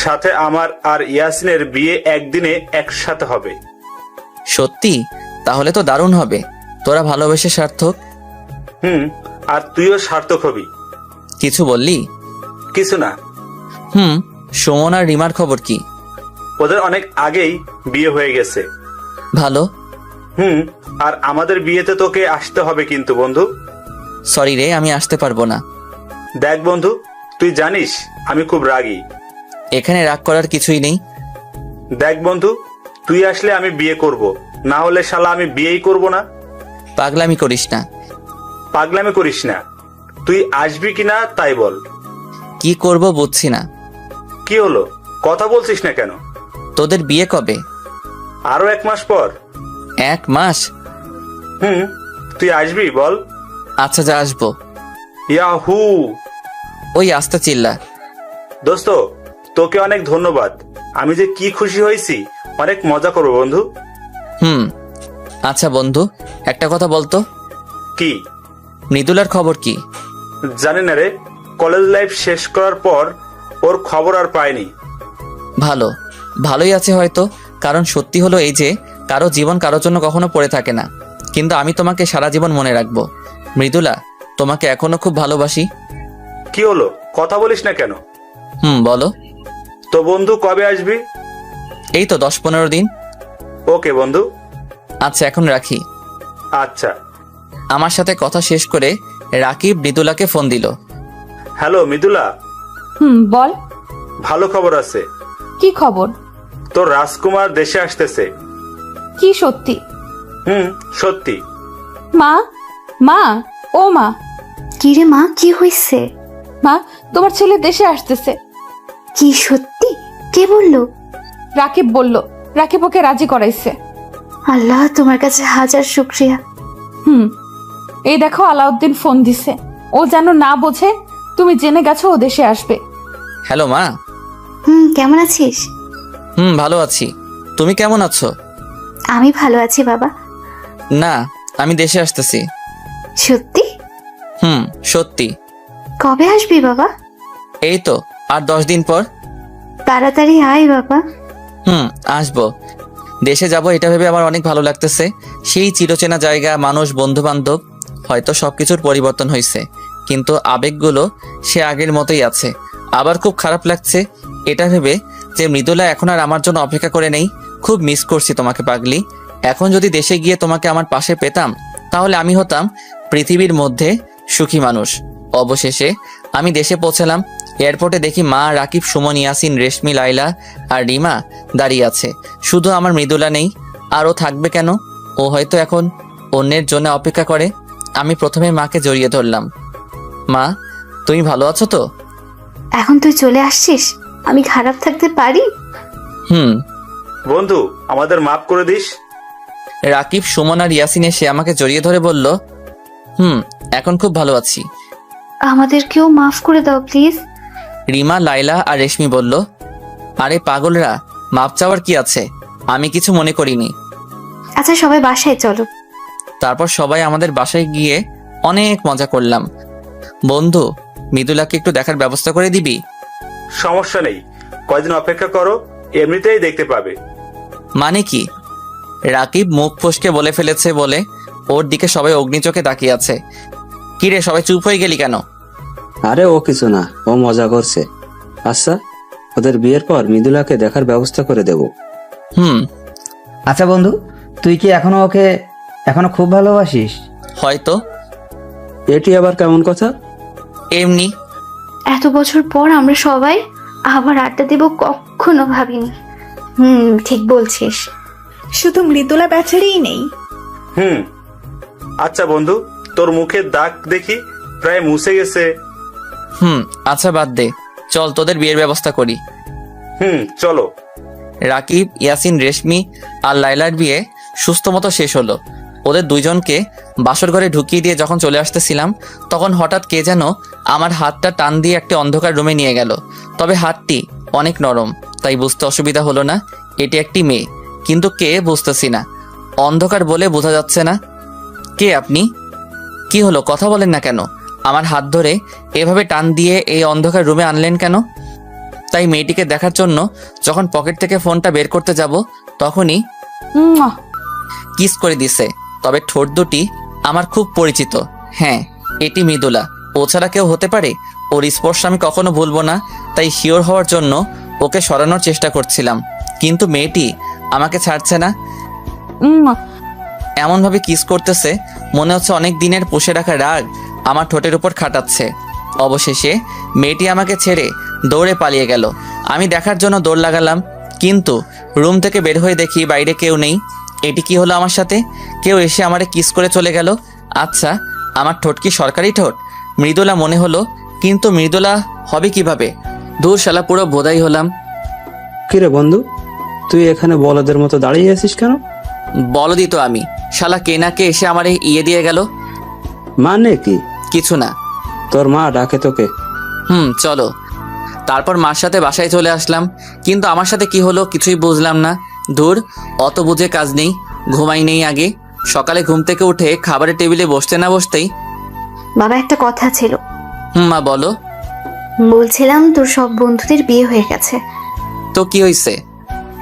সাথে আমার আর ইয়াসিনের বিয়ে একদিনে একসাথে হবে। সত্যি? তাহলে তো দারুণ হবে। তোরা ভালোবেসে সার্থক। আর তুইও সার্থক হবি। কিছু বললি? কিছু না। সুমন আর রিমার খবর কি? ওদের অনেক আগেই বিয়ে হয়ে গেছে। ভালো। আর আমাদের বিয়েতে তোকে আসতে হবে কিন্তু বন্ধু। সরি রে, আমি আসতে পারবো না। দেখ বন্ধু, তুই জানিস আমি খুব রাগী। এখানে রাগ করার কিছুই নেই। দেখ বন্ধু, তুই আসলে আমি বিয়ে করব, না হলে শালা আমি বিয়েই করব না। পাগলামি করিস না। পাগলামি করিস না। তুই আসবি কিনা তাই বল। কি করব বুঝছি না। কি হলো, কথা বলছিস না কেন? তোদের বিয়ে কবে? আরো 1 মাস পর। 1 মাস? তুই আসবি বল। আচ্ছা, যা আসবো। ইয়াহু! ওই আস্তে চিল্লা। দোস্ত, তোকে অনেক ধন্যবাদ। আমি যে কি খুশি হয়েছি, অনেক মজা করবো বন্ধু। আচ্ছা বন্ধু, একটা কথা বলতো, কি? মৃদুলার খবর কি? জানি না রে, কলেজ লাইফ শেষ করার পর ওর খবর আর পাইনি। ভালোই আছে হয়তো, কারণ সত্যি হলো এই যে কারো জীবন কারোর জন্য কখনো পড়ে থাকে না। কিন্তু আমি তোমাকে সারা জীবন মনে রাখবো। মৃদুলা, তোমাকে এখনো খুব ভালোবাসি। কি হলো, কথা বলিস না কেন? বলো। তো বন্ধু, কবে আসবি? এই তো 10-15 দিন। ওকে বন্ধু। আচ্ছা, এখন রাখি। আচ্ছা। আমার সাথে কথা শেষ করে রাকিব মৃদুলাকে ফোন দিল। হ্যালো মৃদুলা, বল। ভালো খবর আছে। কি খবর? তোর রাজকুমার দেশে আসতেছে। কি সত্যি? সত্যি। মা, মা, ও মা, কি রে মা, কি হয়েছে? মা, তোমার ছেলে দেশে আসতেছে। কি সত্যি? কে বললো? রাকিব বলল। রাকিব ওকে রাজি করাইছে। আল্লাহ, তোমার কাছে হাজার শুক্রিয়া। এই দেখো, আলাউদ্দিন ফোন দিছে। ও যেন না বোঝে তুমি জেনে গেছো ও দেশে আসবে। হ্যালো মা। কেমন আছিস? ভালো আছি। তুমি কেমন আছো? আমি ভালো আছি বাবা। না, আমি দেশে আসতেছি। সত্যি? সত্যি। কবে আসবি বাবা? এই তো আর 10 দিন পর। তাড়াতাড়ি আয় বাবা। আসবো। দেশে যাব এটা ভেবে আমার অনেক ভালো লাগতেছে। সেই চিরচেনা জায়গা, মানুষ, বন্ধু বান্ধব। হয়তো সবকিছুর পরিবর্তন হয়েছে, কিন্তু আবেগগুলো সে আগের মতোই আছে। আবার খুব খারাপ লাগছে এটা ভেবে যে মৃদুলা এখন আর আমার জন্য অপেক্ষা করে নেই। খুব মিস করছি তোমাকে পাগলি। এখন যদি দেশে গিয়ে তোমাকে আমার পাশে পেতাম, তাহলে আমি হতাম পৃথিবীর মধ্যে সুখী মানুষ। অবশেষে আমি দেশে পৌঁছালাম। এয়ারপোর্টে দেখি মা, রাকিব, সুমন, ইয়াসিন, রেশমি, লাইলা আর রিমা দাঁড়িয়ে আছে। শুধু আমার মৃদুলা নেই। আর ও থাকবে কেন? ও হয়তো এখন অন্যের জন্য অপেক্ষা করে। আমি প্রথমে মাকে জড়িয়ে ধরলাম। মা, তুমি ভালো আছো তো? এখন তুই চলে আসছিস, আমি খারাপ থাকতে পারি? বন্ধু, আমাদের মাফ করে দিস। রাকিব, সুমন আর ইয়াসিন এসে আমাকে জড়িয়ে ধরে বলল, এখন খুব ভালো আছি। আমাদেরকেও মাফ করে দাও প্লিজ। রিমা, লাইলা আর রেশমি বলল, আরে পাগলরা, মাপ চাওয়ার কি আছে? আমি কিছু মনে করিনি। আচ্ছা, সবাই বাসায় চলো। তারপর সবাই আমাদের বাসায় গিয়ে অনেক মজা করলাম। বন্ধু, মৃদুলাকে একটু দেখার ব্যবস্থা করে দিবি? সমস্যা নেই, কয়দিন অপেক্ষা করো, এমনিতেই দেখতে পাবে। মানে কি? রাকিব মুখ ফসকে বলে ফেলেছে বলে ওর দিকে সবাই অগ্নিচোখে তাকিয়ে আছে। কিরে, সবাই চুপ হয়ে গেলি কেন? আরে ও কিছু না, ও মজা করছে। আচ্ছা, ওদের বিয়ের পর মৃদুলাকে দেখার ব্যবস্থা করে দেব। আচ্ছা বন্ধু, তুই কি ওকে এখনো খুব ভালোবাসিস? হয়তো। এটি আবার কেমন কথা? এমনি। এত বছর পর আমরা সবাই আবার আড্ডা দেব, কখনো ভাবিনি। ঠিক বলছিস। শুধু মৃদুলা বেচারেই নেই। আচ্ছা বন্ধু, তোর মুখের দাগ দেখি প্রায় মুছে গেছে। আচ্ছা বাদ দে, চল তোদের বিয়ের ব্যবস্থা করি। চলো। রাকিব, ইয়াসিন, রেশমি আর লাইলার বিয়ে সুস্থ মতো শেষ হলো। ওদের দুইজনকে বাসর ঘরে ঢুকিয়ে দিয়ে যখন চলে আসতেছিলাম, তখন হঠাৎ কে যেন আমার হাতটা টান দিয়ে একটা অন্ধকার রুমে নিয়ে গেল। তবে হাতটি অনেক নরম, তাই বুঝতে অসুবিধা হলো না এটি একটি মেয়ে। কিন্তু কে বুঝতেছি না, অন্ধকার বলে বোঝা যাচ্ছে না। কে আপনি? কি হলো, কথা বলেন না কেন? আমার হাত ধরে এভাবে টান দিয়ে এই অন্ধকার রুমে আনলেন কেন? তাই মেয়েটিকে দেখার জন্য যখন পকেট থেকে ফোনটা বের করতে যাব, তখনই কিস করে দিছে। তবে ঠোঁট দুটি আমার খুব পরিচিত। হ্যাঁ, এটি মৃদুলা। ও ছাড়া কেউ হতে পারে? ওর স্পর্শ আমি কখনো ভুলবো না, তাই শিওর হওয়ার জন্য ওকে সরানোর চেষ্টা করছিলাম, কিন্তু মেয়েটি আমাকে ছাড়ছে না। এমনভাবে কিস করতেছে, মনে হচ্ছে অনেক দিনের পুষে রাখা রাগ আমার ঠোঁটের উপর খাটাচ্ছে। অবশেষে মেয়েটি আমাকে ছেড়ে দৌড়ে পালিয়ে গেল। আমি দেখার জন্য দৌড় লাগালাম, কিন্তু রুম থেকে বের হয়ে দেখি বাইরে কেউ নেই। এটি কি হলো আমার সাথে? কেউ এসে আমারে কিস করে চলে গেল। আচ্ছা, আমার ঠোঁট কি সরকারি ঠোঁট? মৃদুলা মনে হলো, কিন্তু মৃদুলা হবে কিভাবে? দূর শালা, পুরো বোধাই হলাম। কিরে বন্ধু, তুই এখানে বলদের মতো দাঁড়িয়ে আছিস কেন? বলদি তো আমি, শালা কে না কে এসে আমার ইয়ে দিয়ে গেল। মানে কি? কিছু না। তোর মা ডাকে তোকে। চলো। তারপর মার সাথে বাসায় চলে আসলাম, কিন্তু আমার সাথে কি হলো কিছুই বুঝলাম না। ধুর, অত বুঝে কাজ নেই, ঘুমাই নেই আগে। সকালে ঘুম থেকে উঠে খাবারের টেবিলে বসতে না বসতেই বাবা, একটা কথা ছিল। মা বলো। বলছিলাম তোর সব বন্ধুদের বিয়ে হয়ে গেছে, তো কি হয়েছে?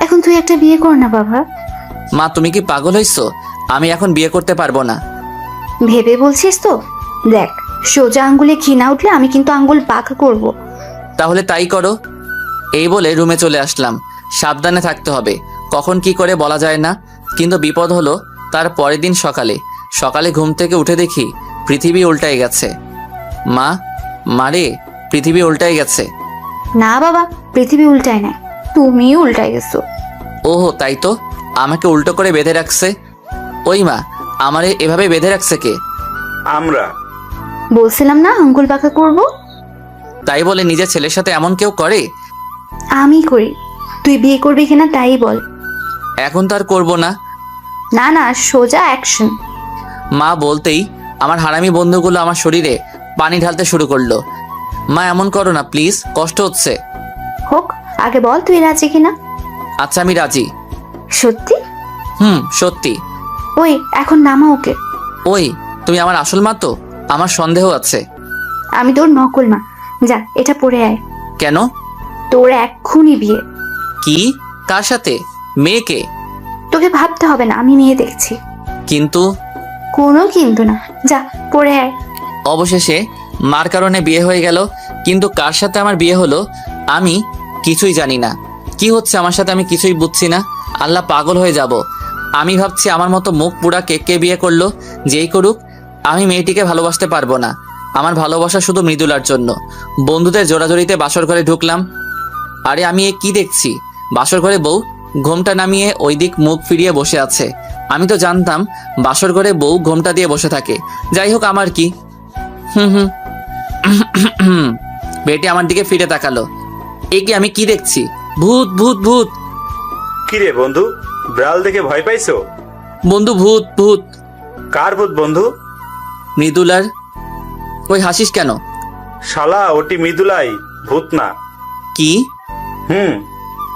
এখন তুই একটা বিয়ে কর না বাবা। মা তুমি কি পাগল হইছো? আমি এখন বিয়ে করতে পারবো না। ভেবে বলছিস তো? দেখ, সোজা আঙ্গুলে ঘি না উঠলে আমি কিন্তু আঙ্গুল বাঁকা করব। তাহলে তাই করো। এই বলে রুমে চলে আসলাম। সাবধানে থাকতে হবে, কখন কি করে বলা যায় না। কিন্তু বিপদ হলো তার পরের দিন সকালে ঘুম থেকে উঠে দেখি পৃথিবী উল্টায় গেছে। মারে, পৃথিবী উল্টায় গেছে। না বাবা, পৃথিবী উল্টায় না, তুমিও উল্টায় গেছো। ওহো, তাই তো, আমাকে উল্টো করে বেঁধে রাখছে। ওই মা, আমারে এভাবে বেঁধে রাখছে কে? আমরা। বলছিলাম না আঙ্গুল বাঁকা করব? তাই বলে নিজের ছেলের সাথে এমন কেউ করে? আমি করি। তুই বিয়ে করবি কিনা তাই বল। এখন তো আর করবো না। না না, সোজা অ্যাকশন। মা বলতেই আমার হারামি বন্ধুগুলো আমার শরীরে পানি ঢালতে শুরু করলো। মা এমন করো না প্লিজ, কষ্ট হচ্ছে। হোক, আগে বল তুই রাজি কিনা। আচ্ছা, আমি রাজি। সত্যি? সত্যি। ওই এখন নামা ওকে। ওই, তুমি আমার আসল মা তো? আমার সন্দেহ আছে। আমি তোর নকল মা। যা, এটা পরে আয়। কেন? তোর এক্ষুনি বিয়ে। কি? কার সাথে? মেয়েকে? তোকে ভাবতে হবে না, আমি মেয়ে দেখছি। কিন্তু কোনো কিন্তু না, যা পরে আয়। অবশেষে মার কারণে বিয়ে হয়ে গেল। কিন্তু কার সাথে আমার বিয়ে হলো আমি কিছুই জানি না। কি হচ্ছে আমার সাথে আমি কিছুই বুঝছি না। আল্লাহ, পাগল হয়ে যাব। আমি ভাবছি আমার মতো মুখ পুরা কে বিয়ে করলো। যেই করুক, আমি মেয়েটিকে ভালোবাসতে পারবো না। আমার ভালোবাসা শুধু মৃদুলার জন্য। বন্ধুদের জোড়াজোড়িতে বাসর ঘরে ঢুকলাম। আরে আমি এ কি দেখছি? বাসর ঘরে বউ ঘোমটা নামিয়ে ওই দিক মুখ ফিরিয়ে বসে আছে। আমি তো জানতাম বাসর ঘরে বউ ঘোমটা দিয়ে বসে থাকে। যাই হোক, আমার কি। বেটি আমার দিকে ফিরে তাকালো। এ কি, আমি কি দেখছি? ভূত ভূত ভূত। কিরে বন্ধু, ব্রাল দেখে ভয় পাইছো? বন্ধু, ভূত ভূত। কার ভূত বন্ধু? মৃদুলার। ওই হাসিস কেন? শালা, ওটি মৃদুলাই, ভূত না। কি?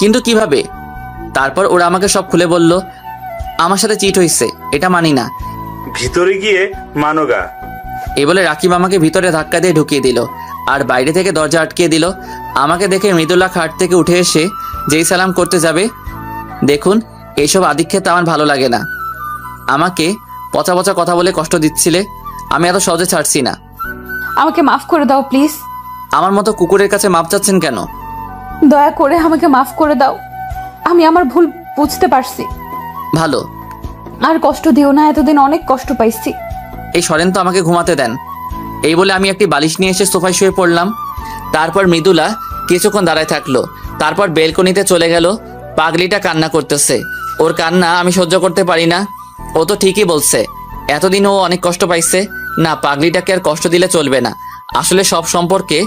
কিন্তু কিভাবে? তারপর ওরা আমাকে সব খুলে বলল। আমার সাথে চিট হইছে, এটা মানি না। ভিতরে গিয়ে মানোগা। এই বলে রাকিব আমাকে ভিতরে ধাক্কা দিয়ে ঢুকিয়ে দিল আর বাইরে থেকে দরজা আটকিয়ে দিল। আমাকে দেখে মৃদুলা খাট থেকে উঠে এসে যেই সালাম করতে যাবে, দেখুন এইসব আদিক্ষেত আমার ভালো লাগে না। আমাকে পচা পচা কথা বলে কষ্ট দিচ্ছিলে, আমি এত সহজে ছাড়ছি না। আমাকে মাফ করে দাও প্লিজ। আমার মতো কুকুরের কাছে মাপ চাচ্ছেন কেন? দয়া করে আমাকে মাফ করে দাও। আমি আমার ভুল বুঝতে পারছি। ভালো। আর কষ্ট দিও না, এতদিন অনেক কষ্ট পাইছি। এই সরেন তো, আমাকে ঘুমাতে দেন। এই বলে আমি একটি বালিশ নিয়ে এসে সোফায় শুয়ে পড়লাম। তারপর মৃদুলা কিছুক্ষণ দাঁড়ায় থাকলো, তারপর বেলকনিতে চলে গেল। পাগলিটা কান্না করতেছে। ওর কান্না আমি সহ্য করতে পারি না। ও তো ঠিকই বলছে, এতদিন ও অনেক কষ্ট পাইছে। না, পাগলিটাকে আর কষ্ট দিলে চলবে না। আসলে সব সম্পর্কে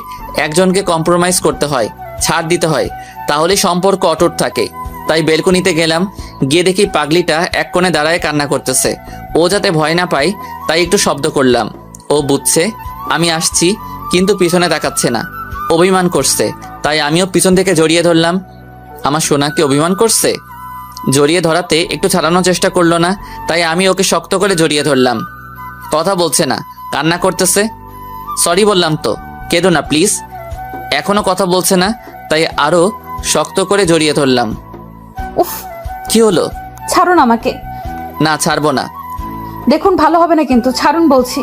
একজনকে কম্প্রোমাইজ করতে হয়, ছাড় দিতে হয়, তাহলে সম্পর্ক অটুট থাকে। তাই বেলকনিতে গেলাম, গিয়ে দেখি পাগলিটা এক কোণে দাঁড়ায় কান্না করতেছে। ও যাতে ভয় না পায় তাই একটু শব্দ করলাম। ও বুঝছে আমি আসছি, কিন্তু পিছনে তাকাচ্ছে না, অভিমান করছে। তাই আমিও পিছন থেকে জড়িয়ে ধরলাম। আমার সোনাকে অভিমান করছে। জড়িয়ে ধরাতে একটু ছাড়ানোর চেষ্টা করলো না, তাই আমি ওকে শক্ত করে জড়িয়ে ধরলাম। কথা বলছে না, কান্না করতেছে। সরি বললাম তো, কেঁদো না প্লিজ। এখনো কথা বলছে না, তাই আরো শক্ত করে জড়িয়ে ধরলাম। উফ, কি হলো? ছাড়ুন আমাকে। না, ছাড়বো না। দেখুন, ভালো হবে না কিন্তু, ছাড়ুন বলছি।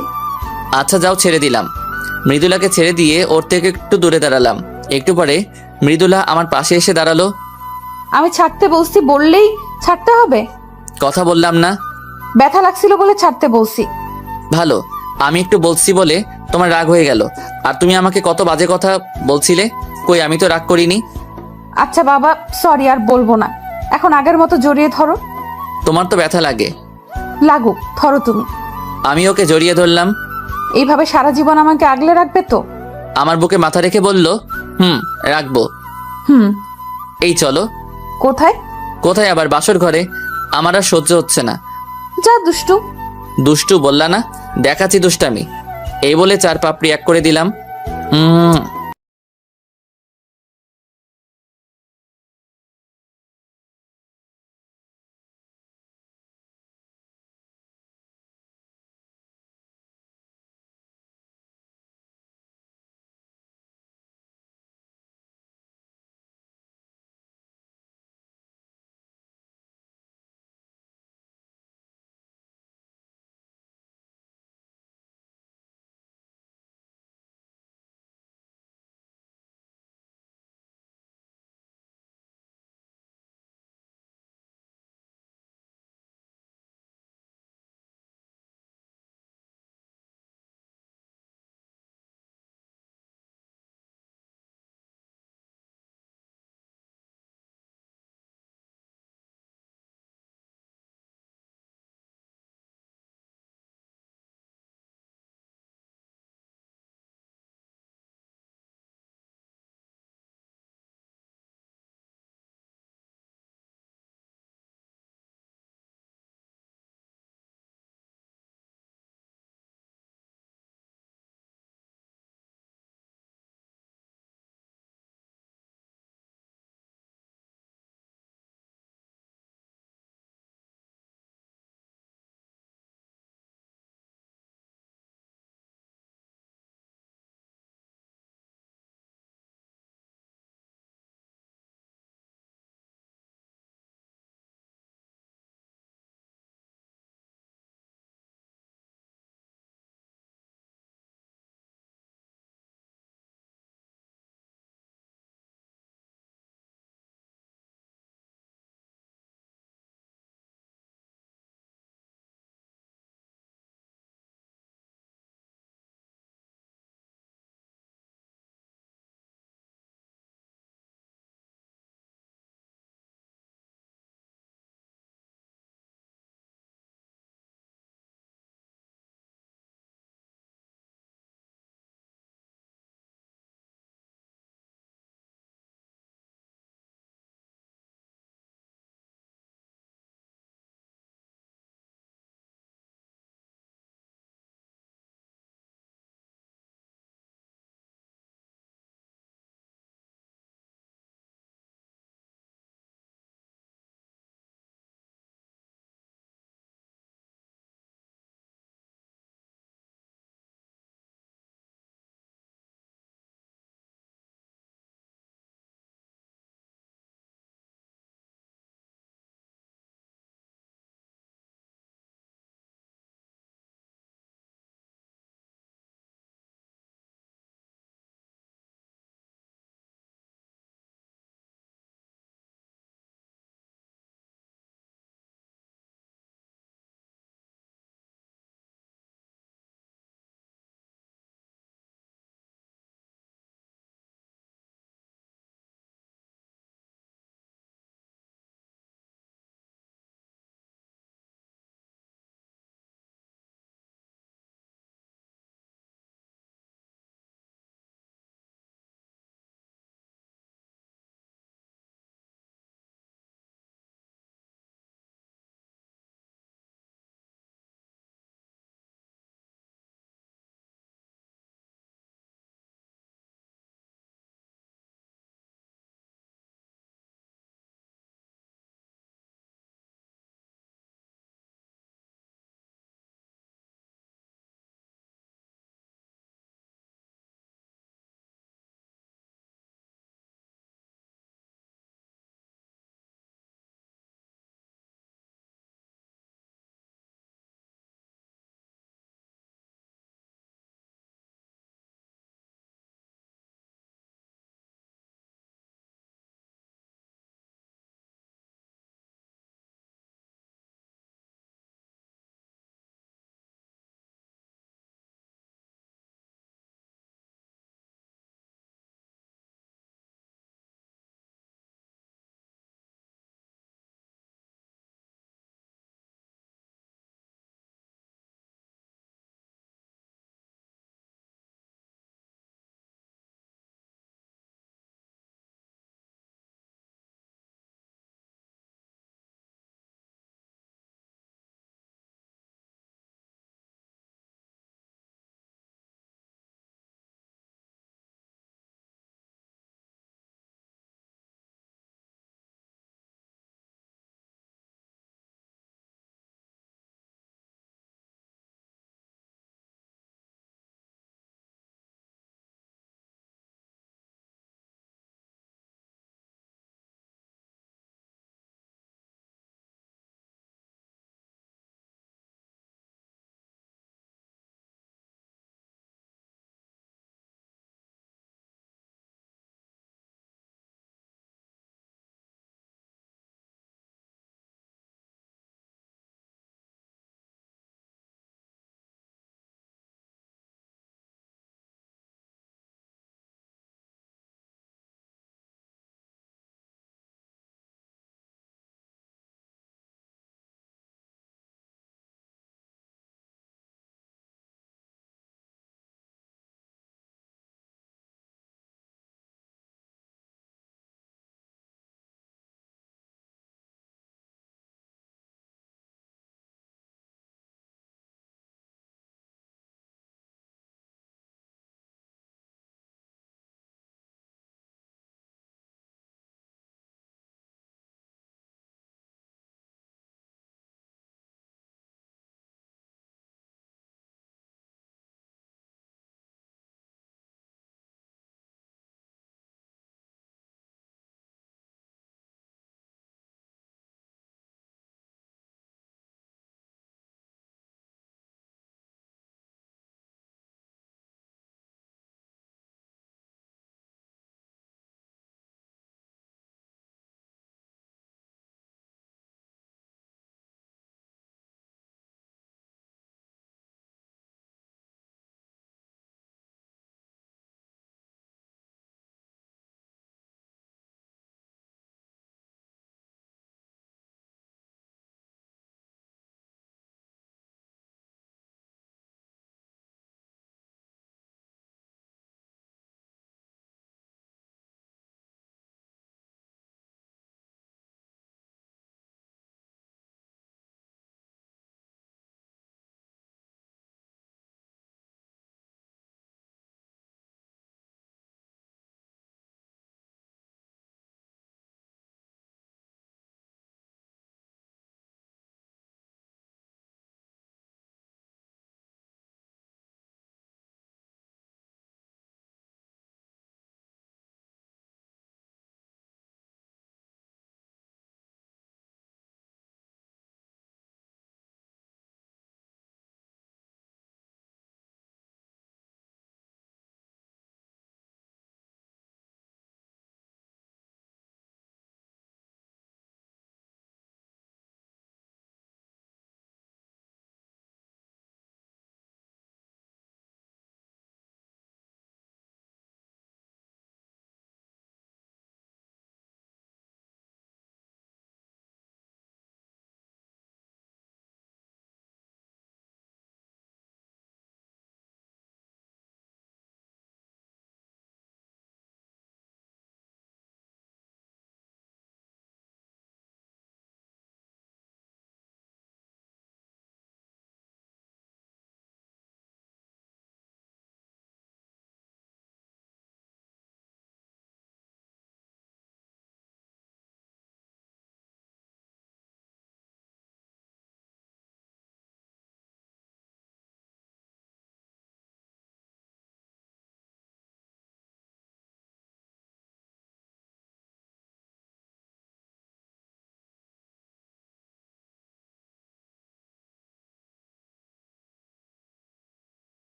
আচ্ছা যাও, ছেড়ে দিলাম। মৃদুলাকে ছেড়ে দিয়ে ওর থেকে একটু দূরে দাঁড়ালাম। একটু পরে মৃদুলা আমার পাশে এসে দাঁড়ালো। আমি ছাড়তে বলছি, বললেই ছাড়তে হবে? কথা বললাম না? ব্যথা লাগছিল বলে ছাড়তে বলছি। ভালো, আমি একটু বলছি বলে তোমার রাগ হয়ে গেল। আর তুমি আমাকে কত বাজে কথা বলছিলে। কই, আমি তো রাগ করিনি। আচ্ছা বাবা, সরি, আর বলবো না। এখন আগের মতো জড়িয়ে ধরো। তোমার তো ব্যথা লাগে। লাগুক, ধরো তুমি। আমি ওকে জড়িয়ে ধরলাম। এইভাবে সারা জীবন আমাকে আগলে রাখবে তো? আমার বুকে মাথা রেখে বলল, রাখবো। হুম। এই চলো। কোথায়? কোথায় আবার? বাসর ঘরে। আমার আর সহ্য হচ্ছে না। যা দুষ্টু। দুষ্টু বললা না? দেখাচ্ছি দুষ্টামি। এই বলে 4 পাপড়ি এক করে দিলাম।